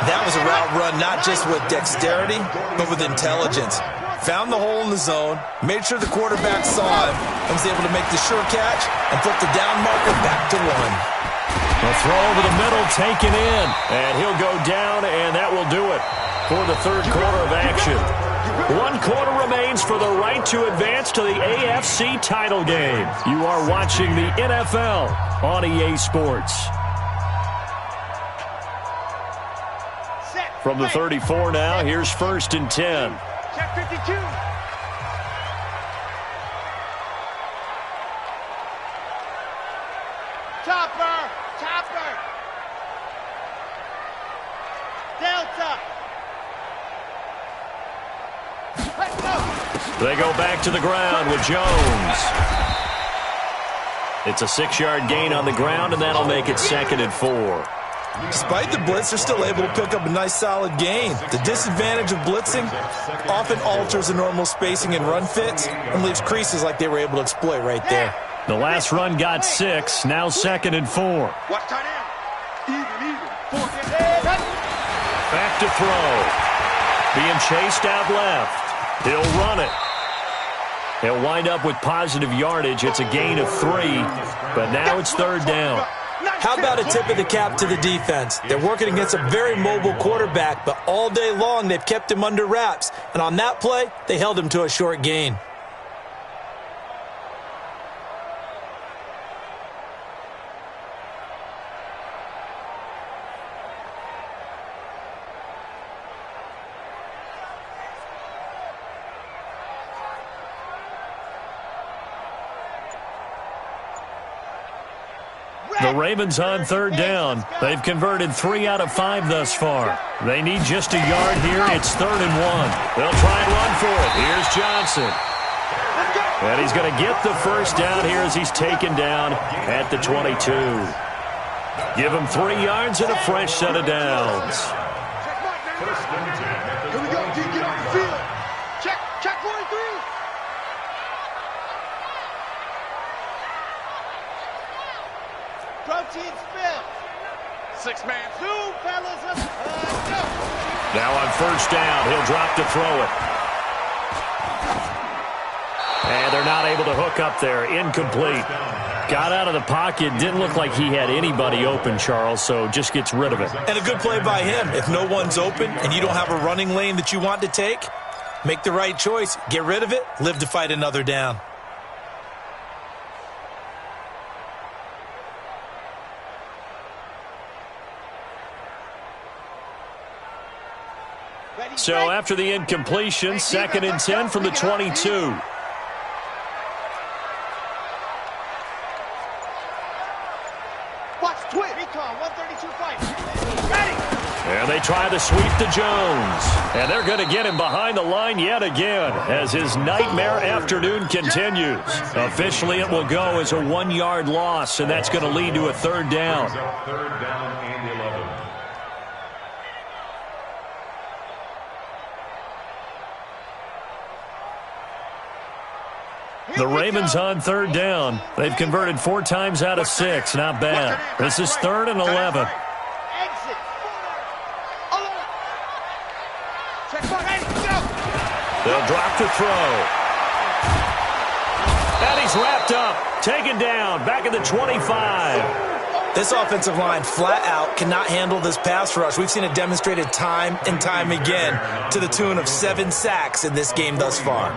That was a route run not just with dexterity, but with intelligence. Found the hole in the zone, made sure the quarterback saw him, and was able to make the sure catch and flip the down marker back to 1. A throw over the middle, taken in. And he'll go down, and that will do it for the 3rd quarter of action. 1 quarter remains for the right to advance to the AFC title game. You are watching the NFL on EA Sports. From the 34 now, here's 1st and 10. Check 52. Chopper. Delta. Let's go. They go back to the ground with Jones. It's a 6-yard gain on the ground, and that'll make it 2nd and 4. Despite the blitz, they're still able to pick up a nice solid gain. The disadvantage of blitzing often alters the normal spacing and run fits and leaves creases like they were able to exploit right there. The last run got 6, now 2nd and 4. Watch tight end. Even. Back to throw. Being chased out left. He'll run it. He'll wind up with positive yardage. It's a gain of 3, but now it's 3rd down. How about a tip of the cap to the defense? They're working against a very mobile quarterback, but all day long they've kept him under wraps. And on that play, they held him to a short gain. The Ravens on 3rd down. They've converted 3 out of 5 thus far. They need just a yard here. It's 3rd and 1. They'll try and run for it. Here's Johnson. And he's going to get the 1st down here as he's taken down at the 22. Give him 3 yards and a fresh set of downs. Here we go. Get off the field. Check 43. Protein spill. 6-man zoom, fellas. Let's go. Now on 1st down, he'll drop to throw it. And they're not able to hook up there. Incomplete. Got out of the pocket. Didn't look like he had anybody open, Charles, so just gets rid of it. And a good play by him. If no one's open and you don't have a running lane that you want to take, make the right choice. Get rid of it. Live to fight another down. So after the incompletion, 2nd and 10 from the 22. Watch twit. Recon 132 fight. Ready. And they try to sweep to Jones. And they're going to get him behind the line yet again as his nightmare afternoon continues. Officially, it will go as a 1-yard loss, and that's going to lead to a 3rd down. 3rd down and 11. The Ravens on 3rd down. They've converted 4 times out of 6. Not bad. This is 3rd and 11. Exit. Check ready. Go. They'll drop to throw. And he's wrapped up. Taken down. Back at the 25. This offensive line flat out cannot handle this pass rush. We've seen it demonstrated time and time again to the tune of 7 sacks in this game thus far.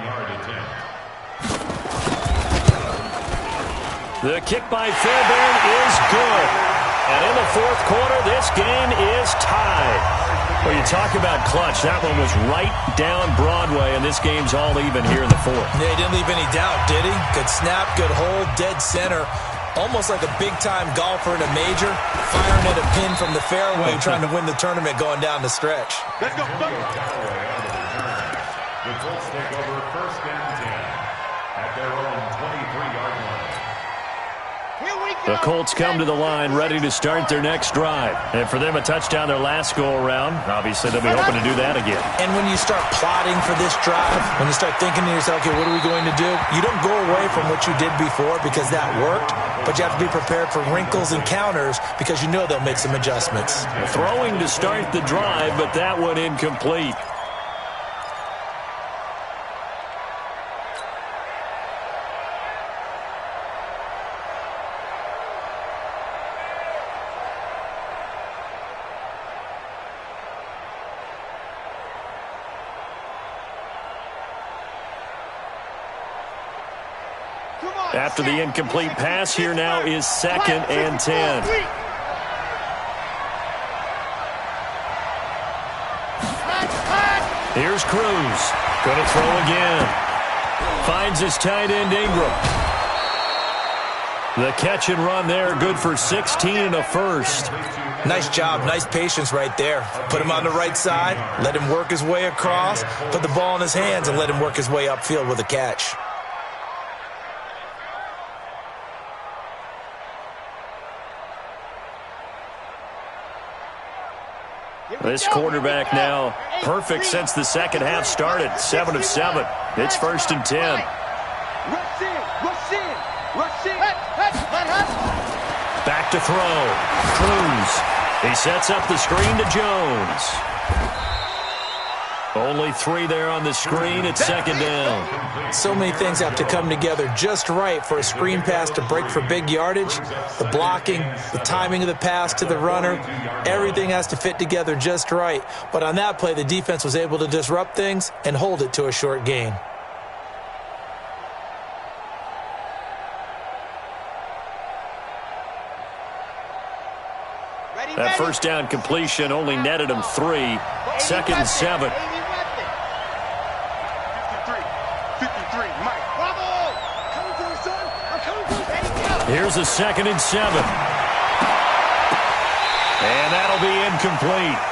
The kick by Fairbairn is good. And in the 4th quarter, this game is tied. Well, you talk about clutch. That one was right down Broadway, and this game's all even here in the 4th. Yeah, he didn't leave any doubt, did he? Good snap, good hold, dead center. Almost like a big-time golfer in a major, firing at a pin from the fairway, trying to win the tournament going down the stretch. Let's go. The Colts take over 1st and 10 at their own 23-yard line. The Colts come to the line ready to start their next drive. And for them, a touchdown their last go-around. Obviously, they'll be hoping to do that again. And when you start plotting for this drive, when you start thinking to yourself, okay, what are we going to do? You don't go away from what you did before because that worked, but you have to be prepared for wrinkles and counters because you know they'll make some adjustments. Throwing to start the drive, but that one incomplete. After the incomplete pass, here now is 2nd and 10. Here's Cruz. Going to throw again. Finds his tight end, Ingram. The catch and run there, good for 16 and a first. Nice job, nice patience right there. Put him on the right side, let him work his way across, put the ball in his hands, and let him work his way upfield with a catch. This quarterback now perfect since the second half started. 7 of 7. It's 1st and 10. Rush in, rush in, rush in. Back to throw. Cruz. He sets up the screen to Jones. Only 3 there on the screen. It's 2nd down. So many things have to come together just right for a screen pass to break for big yardage. The blocking, the timing of the pass to the runner, everything has to fit together just right. But on that play, the defense was able to disrupt things and hold it to a short gain. That first down completion only netted him 3. 2nd and 7. 53, Mike. Bravo! Coming for you, son. I'm coming for you. Here's a 2nd and 7. And that'll be incomplete.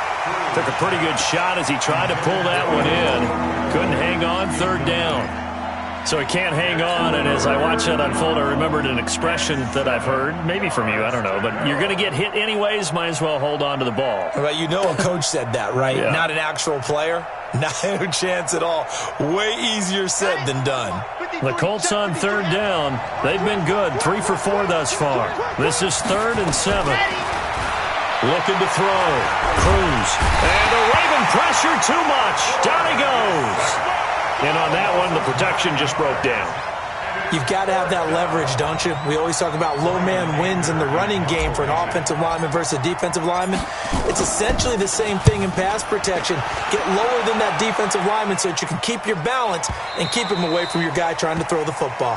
Took a pretty good shot as he tried to pull that one in. Couldn't hang on, 3rd down. So he can't hang on, and as I watch that unfold, I remembered an expression that I've heard, maybe from you, I don't know, but you're going to get hit anyways, might as well hold on to the ball. Well, you know a coach said that, right? Yeah. Not an actual player. No chance at all. Way easier said than done. The Colts on 3rd down. They've been good, 3 for 4 thus far. This is 3rd and 7. Looking to throw. Cruz. And the Raven pressure too much. Down he goes. And on that one, the protection just broke down. You've got to have that leverage, don't you? We always talk about low man wins in the running game for an offensive lineman versus a defensive lineman. It's essentially the same thing in pass protection. Get lower than that defensive lineman so that you can keep your balance and keep him away from your guy trying to throw the football.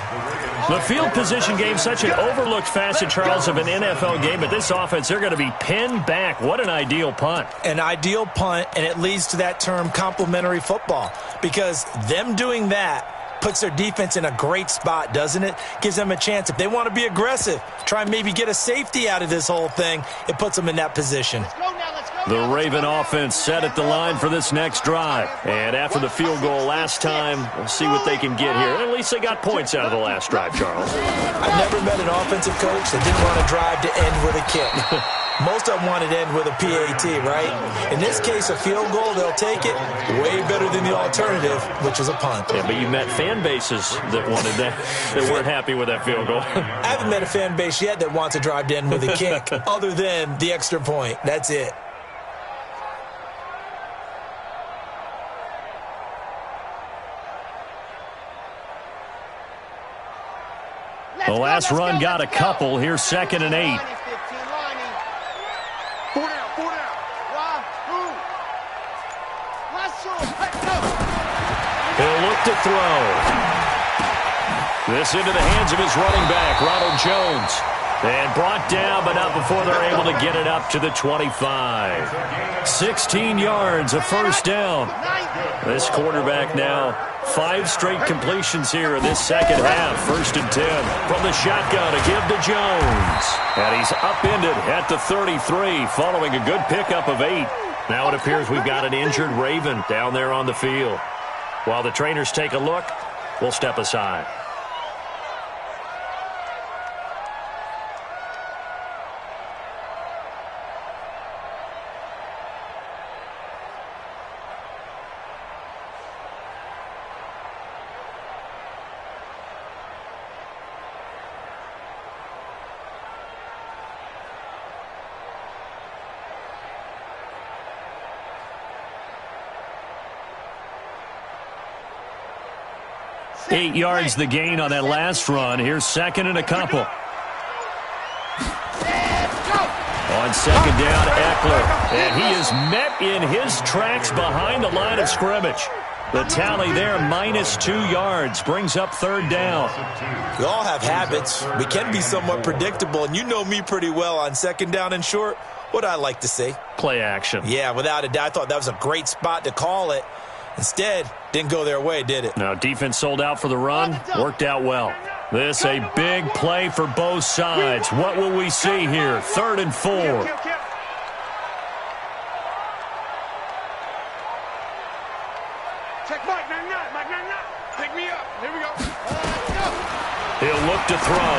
The field position game, such an overlooked facet, Charles, of an NFL game. But this offense, they're going to be pinned back. What an ideal punt. An ideal punt, and it leads to that term complementary football. Because them doing that puts their defense in a great spot, doesn't it? Gives them a chance. If they want to be aggressive, try and maybe get a safety out of this whole thing, it puts them in that position. The Raven offense set at the line for this next drive. And after the field goal last time, we'll see what they can get here. At least they got points out of the last drive, Charles. I've never met an offensive coach that didn't want to drive to end with a kick. Most of them wanted to end with a PAT, right? In this case, a field goal, they'll take it. Way better than the alternative, which is a punt. Yeah, but you met fan bases that wanted that, that weren't happy with that field goal. I haven't met a fan base yet that wants to drive to end with a kick, other than the extra point. That's it. The last run got a couple. Here's 2nd and 8. He'll look to throw. This into the hands of his running back, Ronald Jones. And brought down, but not before they're able to get it up to the 25. 16 yards, a first down. This quarterback now, 5 straight completions here in this second half. 1st and 10 from the shotgun to give to Jones. And he's upended at the 33 following a good pickup of 8. Now it appears we've got an injured Raven down there on the field. While the trainers take a look, we'll step aside. Eight yards the gain on that last run. Here's 2nd and a couple. On 2nd down, Eckler. And he is met in his tracks behind the line of scrimmage. The tally there, -2 yards, brings up 3rd down. We all have habits. We can be somewhat predictable, and you know me pretty well on 2nd down and short. What I like to see. Play action. Yeah, without a doubt. I thought that was a great spot to call it. Instead, didn't go their way, did it? Now, defense sold out for the run. Worked out well. This a big play for both sides. What will we see here? 3rd and 4. Check Mike, pick me up. Here we go. He'll look to throw.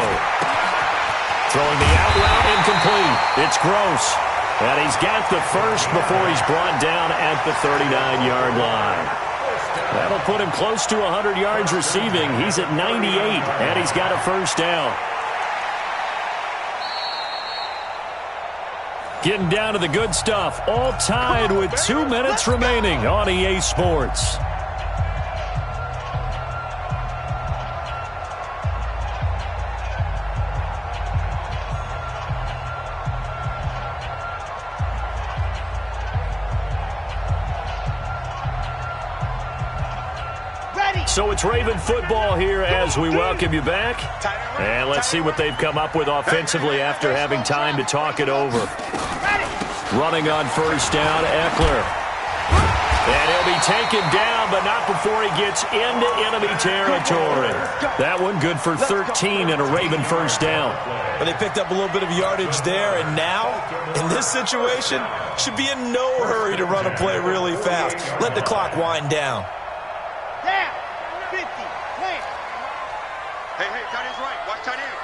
Throwing the out route incomplete. It's Gross. And he's got the first before he's brought down at the 39-yard line. That'll put him close to 100 yards receiving. He's at 98, and he's got a 1st down. Getting down to the good stuff. All tied with 2 minutes remaining on EA Sports. So it's Raven football here as we welcome you back. And let's see what they've come up with offensively after having time to talk it over. Running on 1st down, Eckler. And he'll be taken down, but not before he gets into enemy territory. That one good for 13 and a Raven 1st down. But they picked up a little bit of yardage there, and now, in this situation, should be in no hurry to run a play really fast. Let the clock wind down. Down. 50. Clear. Hey, tight end's right. Watch tight end.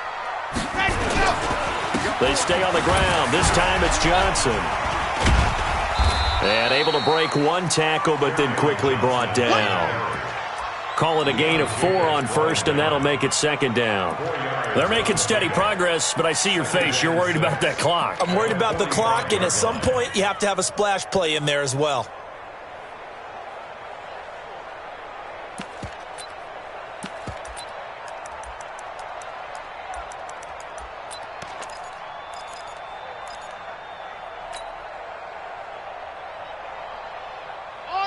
Ready, go. They stay on the ground. This time it's Johnson. And able to break one tackle, but then quickly brought down. Call it a gain of 4 on 1st, and that'll make it 2nd down. They're making steady progress, but I see your face. You're worried about that clock. I'm worried about the clock, and at some point, you have to have a splash play in there as well.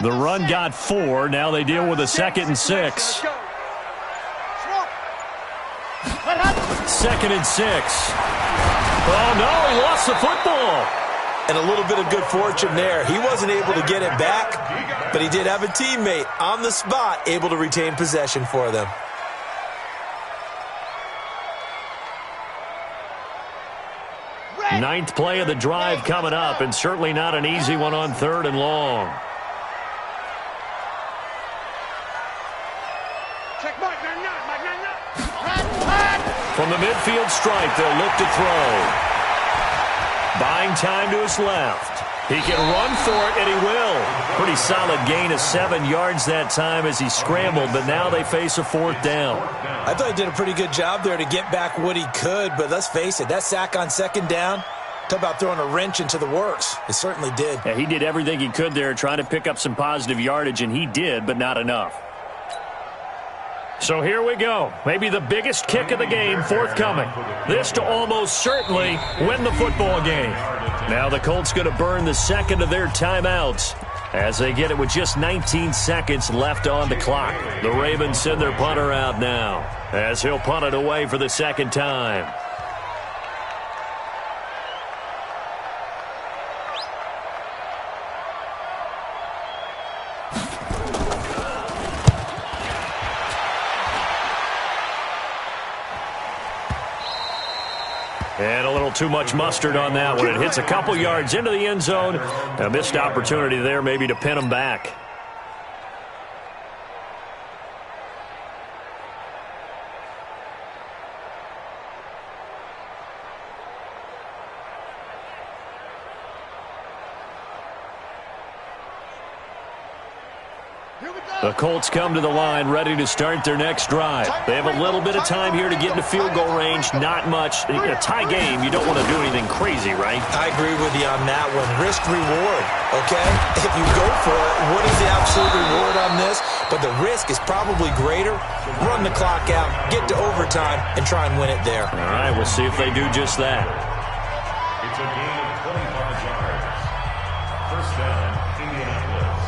The run got 4. Now they deal with a 2nd and 6. 2nd and 6. Oh, no, he lost the football. And a little bit of good fortune there. He wasn't able to get it back, but he did have a teammate on the spot able to retain possession for them. Ninth play of the drive coming up, and certainly not an easy one on 3rd and long. From the midfield stripe, they'll look to throw. Buying time to his left. He can run for it, and he will. Pretty solid gain of 7 yards that time as he scrambled, but now they face a 4th down. I thought he did a pretty good job there to get back what he could, but let's face it, that sack on 2nd down, talk about throwing a wrench into the works. It certainly did. Yeah, he did everything he could there trying to pick up some positive yardage, and he did, but not enough. So here we go. Maybe the biggest kick of the game forthcoming. This to almost certainly win the football game. Now the Colts going to burn the 2nd of their timeouts as they get it with just 19 seconds left on the clock. The Ravens send their punter out now as he'll punt it away for the 2nd time. And a little too much mustard on that one. It hits a couple yards into the end zone. A missed opportunity there maybe to pin him back. The Colts come to the line ready to start their next drive. They have a little bit of time here to get into field goal range. Not much. In a tie game, you don't want to do anything crazy, right? I agree with you on that one. Risk reward, okay? If you go for it, what is the absolute reward on this? But the risk is probably greater. Run the clock out, get to overtime, and try and win it there. All right, we'll see if they do just that. It's a gain of 25 yards. 1st down, Indianapolis.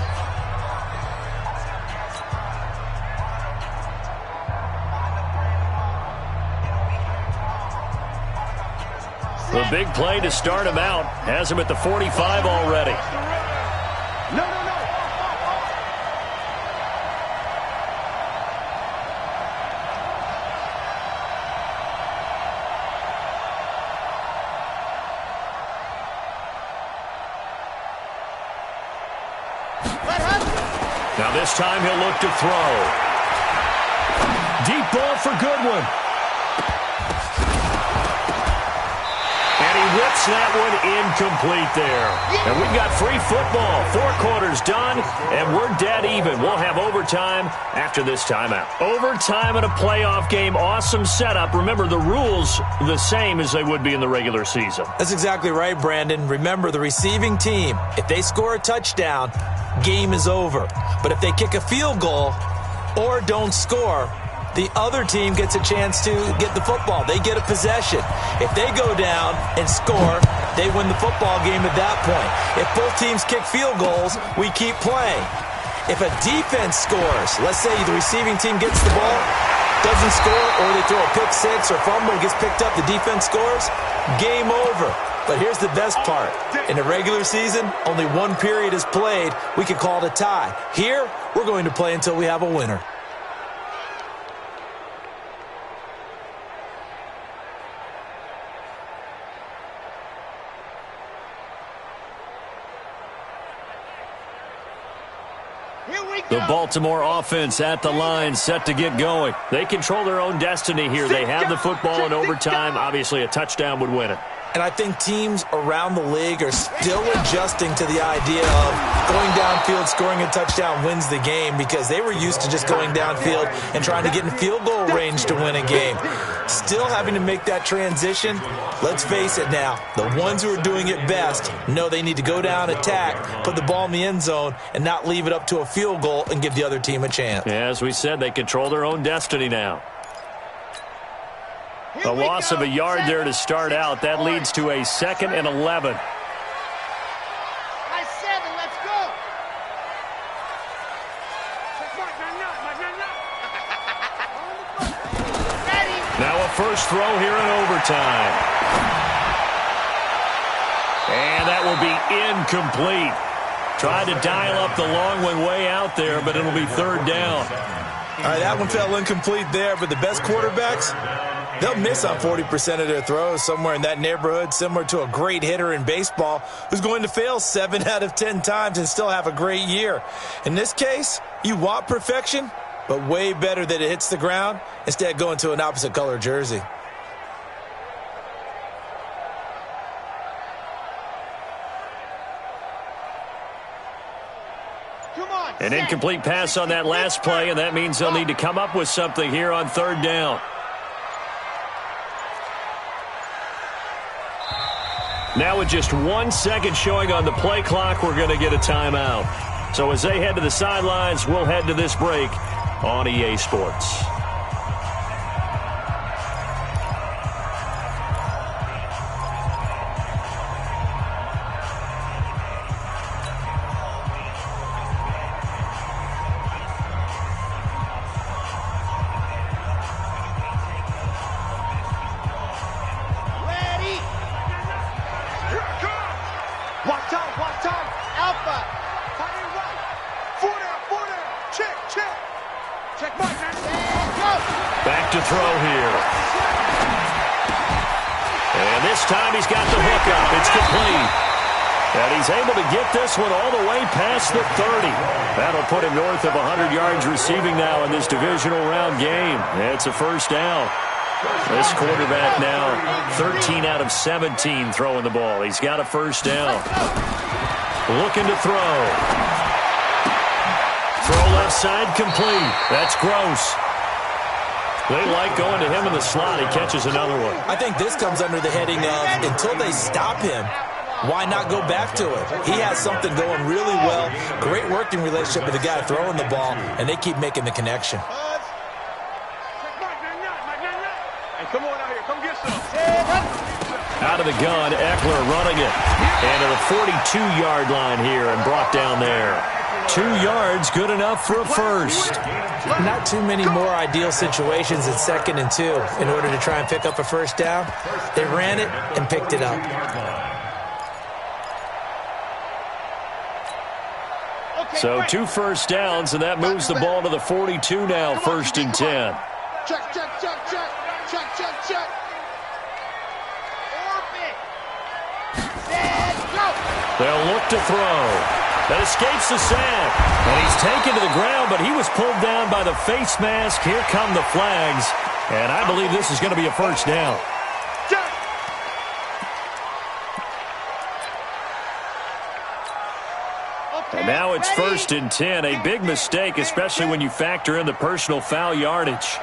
The big play to start him out has him at the 45 already. No. Now this time he'll look to throw. Deep ball for Goodwin. And he whips that one incomplete there. And we've got free football. 4 quarters done, and we're dead even. We'll have overtime after this timeout. Overtime in a playoff game. Awesome setup. Remember, the rules the same as they would be in the regular season. That's exactly right, Brandon. Remember, the receiving team, if they score a touchdown, game is over. But if they kick a field goal or don't score, the other team gets a chance to get the football. They get a possession. If they go down and score, they win the football game at that point. If both teams kick field goals, we keep playing. If a defense scores, let's say the receiving team gets the ball, doesn't score, or they throw a pick six or fumble, gets picked up, the defense scores, game over. But here's the best part. In the regular season, only one period is played. We could call it a tie. Here, we're going to play until we have a winner. The Baltimore offense at the line, set to get going. They control their own destiny here. They have the football in overtime. Obviously, a touchdown would win it. And I think teams around the league are still adjusting to the idea of going downfield, scoring a touchdown wins the game, because they were used to just going downfield and trying to get in field goal range to win a game. Still having to make that transition. Let's face it now, the ones who are doing it best know they need to go down, attack, put the ball in the end zone, and not leave it up to a field goal and give the other team a chance. Yeah, as we said, they control their own destiny now. A loss of a yard there to start out. That leads to a 2nd and 11. By 7, let's go. Ready. Now a first throw here in overtime. And that will be incomplete. Tried to dial up the long one way out there, but it'll be 3rd down. All right, that one fell incomplete there, but the best quarterbacks, they'll miss on 40% of their throws, somewhere in that neighborhood, similar to a great hitter in baseball who's going to fail 7 out of 10 times and still have a great year. In this case, you want perfection, but way better that it hits the ground instead of going to an opposite color jersey. An incomplete pass on that last play, and that means they'll need to come up with something here on 3rd down. Now with just 1 second showing on the play clock, we're going to get a timeout. So as they head to the sidelines, we'll head to this break on EA Sports. Back to throw here. And this time he's got the hook up. It's complete. And he's able to get this one all the way past the 30. That'll put him north of 100 yards receiving now in this divisional round game. It's a 1st down. This quarterback now 13 out of 17 throwing the ball. He's got a 1st down. Looking to throw. Throw left side complete. That's Gross. They like going to him in the slot. He catches another one. I think this comes under the heading of, until they stop him, why not go back to it? He has something going really well. Great working relationship with the guy throwing the ball, and they keep making the connection. Hey, come on out here. Come get some. Out of the gun, Eckler running it. And to the 42-yard line here and brought down there. 2 yards, good enough for a 1st. Not too many more ideal situations at 2nd and 2 in order to try and pick up a first down. They ran it and picked it up. So 2 first downs, and that moves the ball to the 42 now, 1st and 10. Check, check, check, check. Check, check, check. Orbit. And go. They'll look to throw. That escapes the sack. And he's taken to the ground, but he was pulled down by the face mask. Here come the flags. And I believe this is going to be a first down. And now it's 1st and 10. A big mistake, especially when you factor in the personal foul yardage.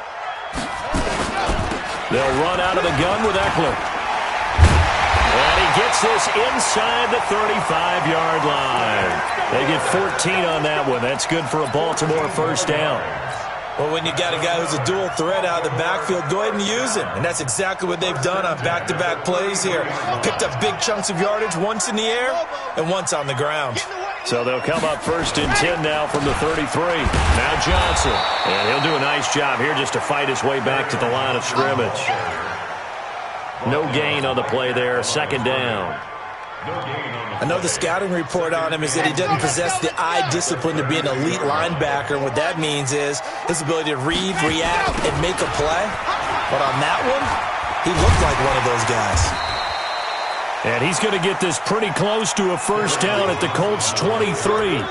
They'll run out of the gun with Eckler. And he gets this inside the 35-yard line. They get 14 on that one. That's good for a Baltimore first down. Well, when you got a guy who's a dual threat out of the backfield, go ahead and use him. And that's exactly what they've done on back-to-back plays here. Picked up big chunks of yardage, once in the air and once on the ground. So they'll come up 1st and 10 now from the 33. Now Johnson. And he'll do a nice job here just to fight his way back to the line of scrimmage. No gain on the play there. 2nd down. I know the scouting report on him is that he doesn't possess the eye discipline to be an elite linebacker. And what that means is his ability to read, react, and make a play. But on that one, he looked like one of those guys. And he's going to get this pretty close to a first down at the Colts 23.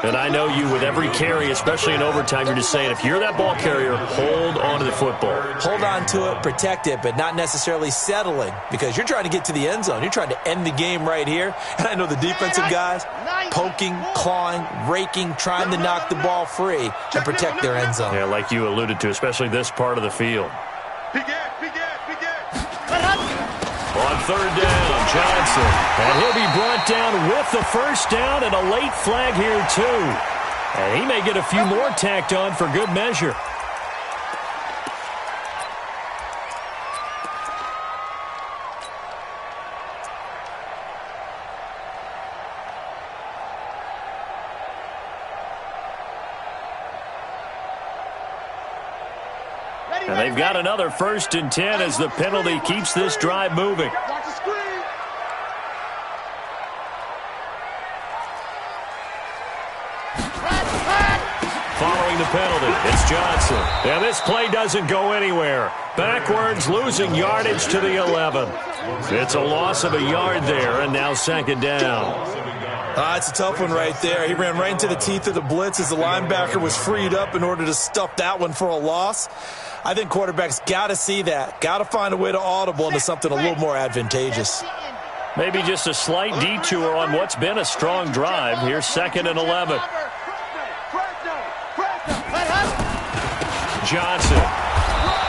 And I know you, with every carry, especially in overtime, you're just saying, if you're that ball carrier, hold on to the football. Hold on to it, protect it, but not necessarily settling, because you're trying to get to the end zone. You're trying to end the game right here. And I know the defensive guys poking, clawing, raking, trying to knock the ball free and protect their end zone. Yeah, like you alluded to, especially this part of the field. On 3rd down, Johnson. And he'll be brought down with the first down and a late flag here, too. And he may get a few more tacked on for good measure. And they've got another 1st and 10 as the penalty keeps this drive moving. Following the penalty, it's Johnson. And this play doesn't go anywhere. Backwards, losing yardage to the 11. It's a loss of a yard there, and now 2nd down. It's a tough one right there. He ran right into the teeth of the blitz as the linebacker was freed up in order to stuff that one for a loss. I think quarterbacks got to see that. Got to find a way to audible into something a little more advantageous. Maybe just a slight detour on what's been a strong drive. Here's 2nd and 11. Johnson.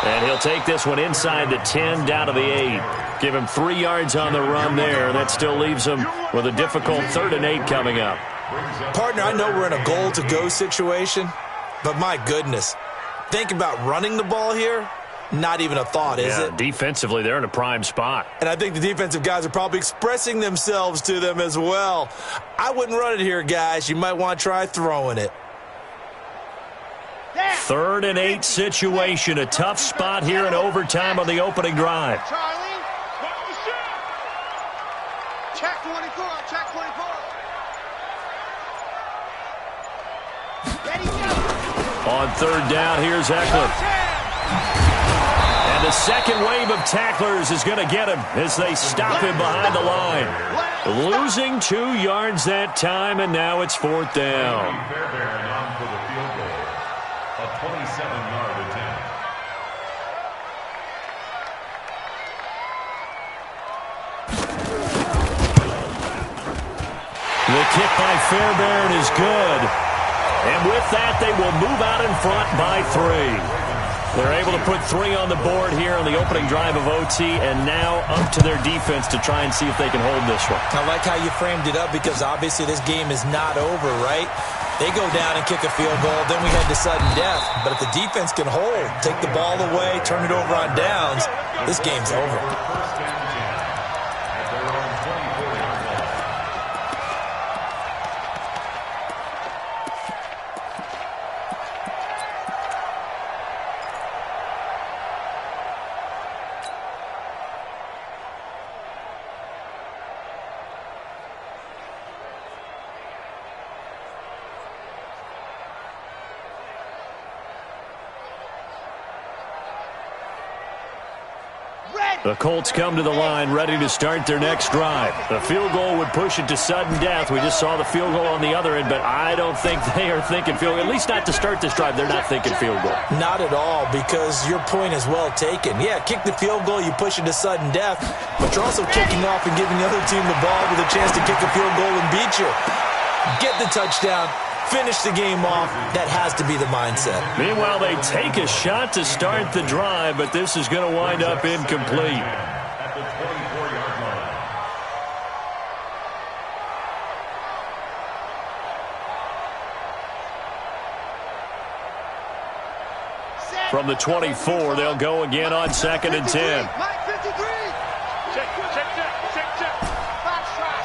And he'll take this one inside the 10, down to the 8. Give him 3 yards on the run there. That still leaves him with a difficult 3rd and 8 coming up. Partner, I know we're in a goal-to-go situation, but my goodness. Think about running the ball here. Not even a thought, is it? Defensively, they're in a prime spot. And I think the defensive guys are probably expressing themselves to them as well. I wouldn't run it here, guys. You might want to try throwing it. 3rd and 8 situation. A tough spot here in overtime on the opening drive. Check 24, check 24. On 3rd down, here's Eckler. And the second wave of tacklers is going to get him as they stop him behind the line. Losing 2 yards that time, and now it's 4th down. A 27-yard attempt. The kick by Fairbairn is good. And with that, they will move out in front by 3. They're able to put 3 on the board here on the opening drive of OT, and now up to their defense to try and see if they can hold this one. I like how you framed it up, because obviously this game is not over, right? They go down and kick a field goal, then we head to sudden death. But if the defense can hold, take the ball away, turn it over on downs, this game's over. First down 10 at their own 24-yard line. The Colts come to the line ready to start their next drive. The field goal would push it to sudden death. We just saw the field goal on the other end, but I don't think they are thinking field goal. At least not to start this drive. They're not thinking field goal. Not at all, because your point is well taken. Yeah, kick the field goal, you push it to sudden death, but you're also kicking off and giving the other team the ball with a chance to kick a field goal and beat you. Get the touchdown. Finish the game off. That has to be the mindset. Meanwhile, they take a shot to start the drive, but this is going to wind up incomplete. At the 24-yard line. From the 24, they'll go again on 2nd and 10. Mike 53. Check. Box try.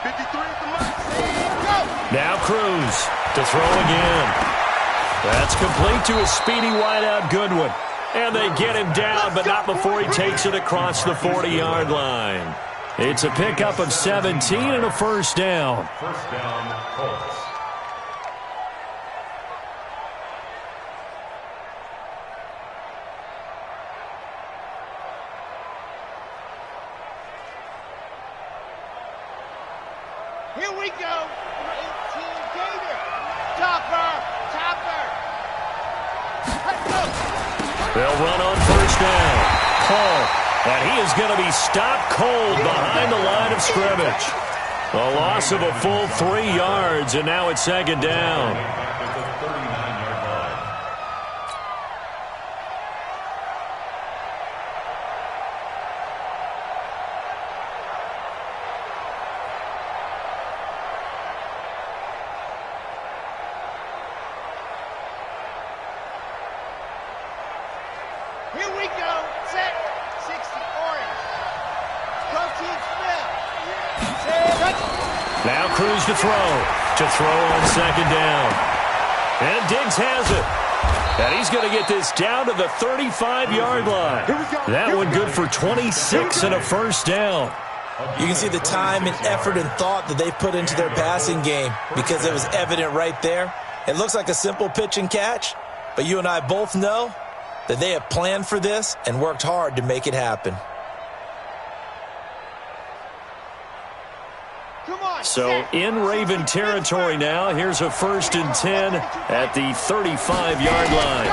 53 at the mark. Now Cruz to throw again. That's complete to a speedy wideout Goodwin. And they get him down, but not before he takes it across the 40-yard line. It's a pickup of 17 and a first down. First down, Colts. Here we go. Number 18, Gator. Topper. Let's go. They'll run on first down. Paul, and he is going to be stopped cold behind the line of scrimmage. A loss of a full 3 yards, and now it's 2nd down. At the 39-yard line. Here we go. Set. 60 orange. Protein Smith. Now Cruz to throw. To throw on 2nd down. And Diggs has it. And he's going to get this down to the 35-yard line. That one good for 26 and a first down. You can see the time and effort and thought that they put into their passing game because it was evident right there. It looks like a simple pitch and catch, but you and I both know that they have planned for this and worked hard to make it happen. So in Raven territory now, here's a 1st and 10 at the 35-yard line.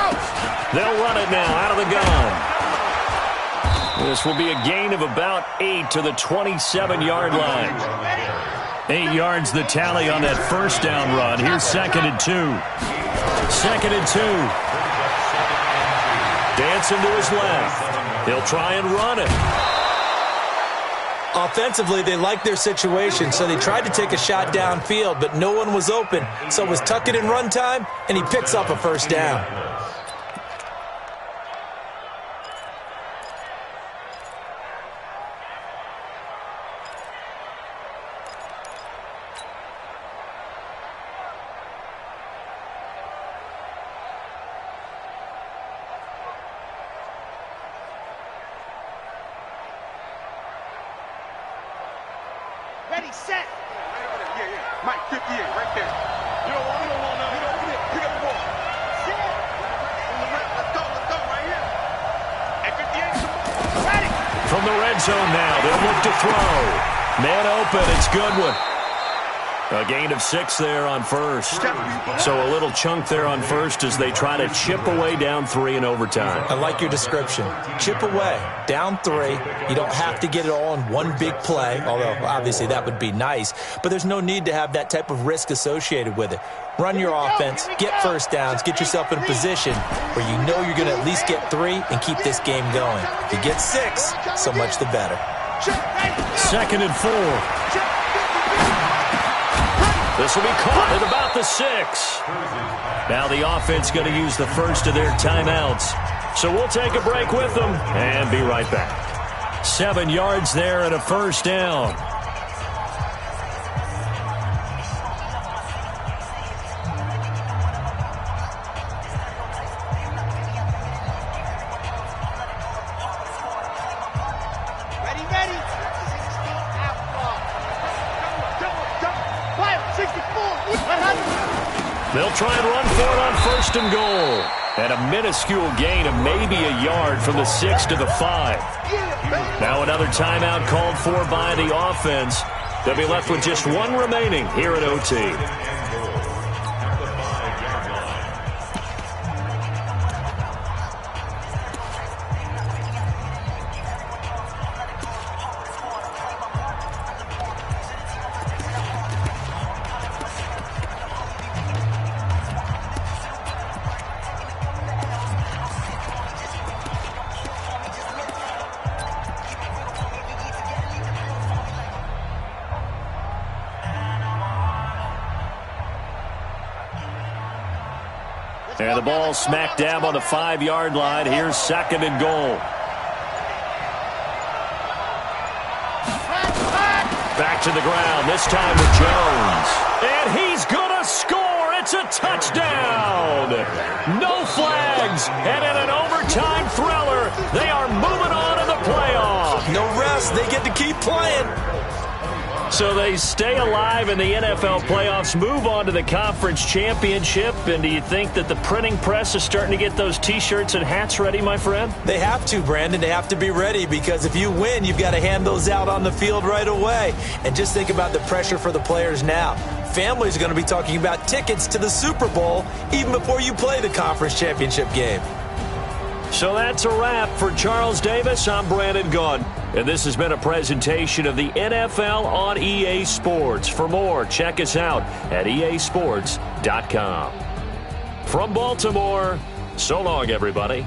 They'll run it now out of the gun. This will be a gain of about 8 to the 27-yard line. 8 yards the tally on that first down run. Here's 2nd and 2. 2nd and 2. Dancing to his left. He'll try and run it. Offensively, they liked their situation, so they tried to take a shot downfield, but no one was open. So it was tuck it in run time, and he picks up a first down. Ready, set. Yeah. Mike 58, right there. You don't want no. Pick up the ball. Set. Let's go right here. At 58, ready. From the red zone now, they'll look to throw. Man open, it's Goodwin. A gain of 6 there on first. So a little chunk there on first as they try to chip away down 3 in overtime. I like your description. Chip away, down 3. You don't have to get it all in one big play, although obviously that would be nice. But there's no need to have that type of risk associated with it. Run your offense, get first downs, get yourself in a position where you know you're going to at least get 3 and keep this game going. If you get 6, so much the better. 2nd and 4. This will be caught at about the 6. Now the offense going to use the first of their timeouts. So we'll take a break with them and be right back. 7 yards there and a first down. Ready. 16 out ball. Double. 64. They'll try and run for it on 1st and goal. And a minuscule gain of maybe a yard from the 6 to the 5. Now another timeout called for by the offense. They'll be left with just one remaining here at OT. And the ball smack dab on the 5-yard line. Here's 2nd and goal. Back to the ground, this time with Jones. And he's going to score. It's a touchdown. No flags. And in an overtime thriller, they are moving on to the playoff. No rest. They get to keep playing. So they stay alive in the NFL playoffs, move on to the conference championship. And do you think that the printing press is starting to get those T-shirts and hats ready, my friend? They have to, Brandon. They have to be ready because if you win, you've got to hand those out on the field right away. And just think about the pressure for the players now. Families are going to be talking about tickets to the Super Bowl even before you play the conference championship game. So that's a wrap for Charles Davis. I'm Brandon Gunn. And this has been a presentation of the NFL on EA Sports. For more, check us out at easports.com. From Baltimore, so long, everybody.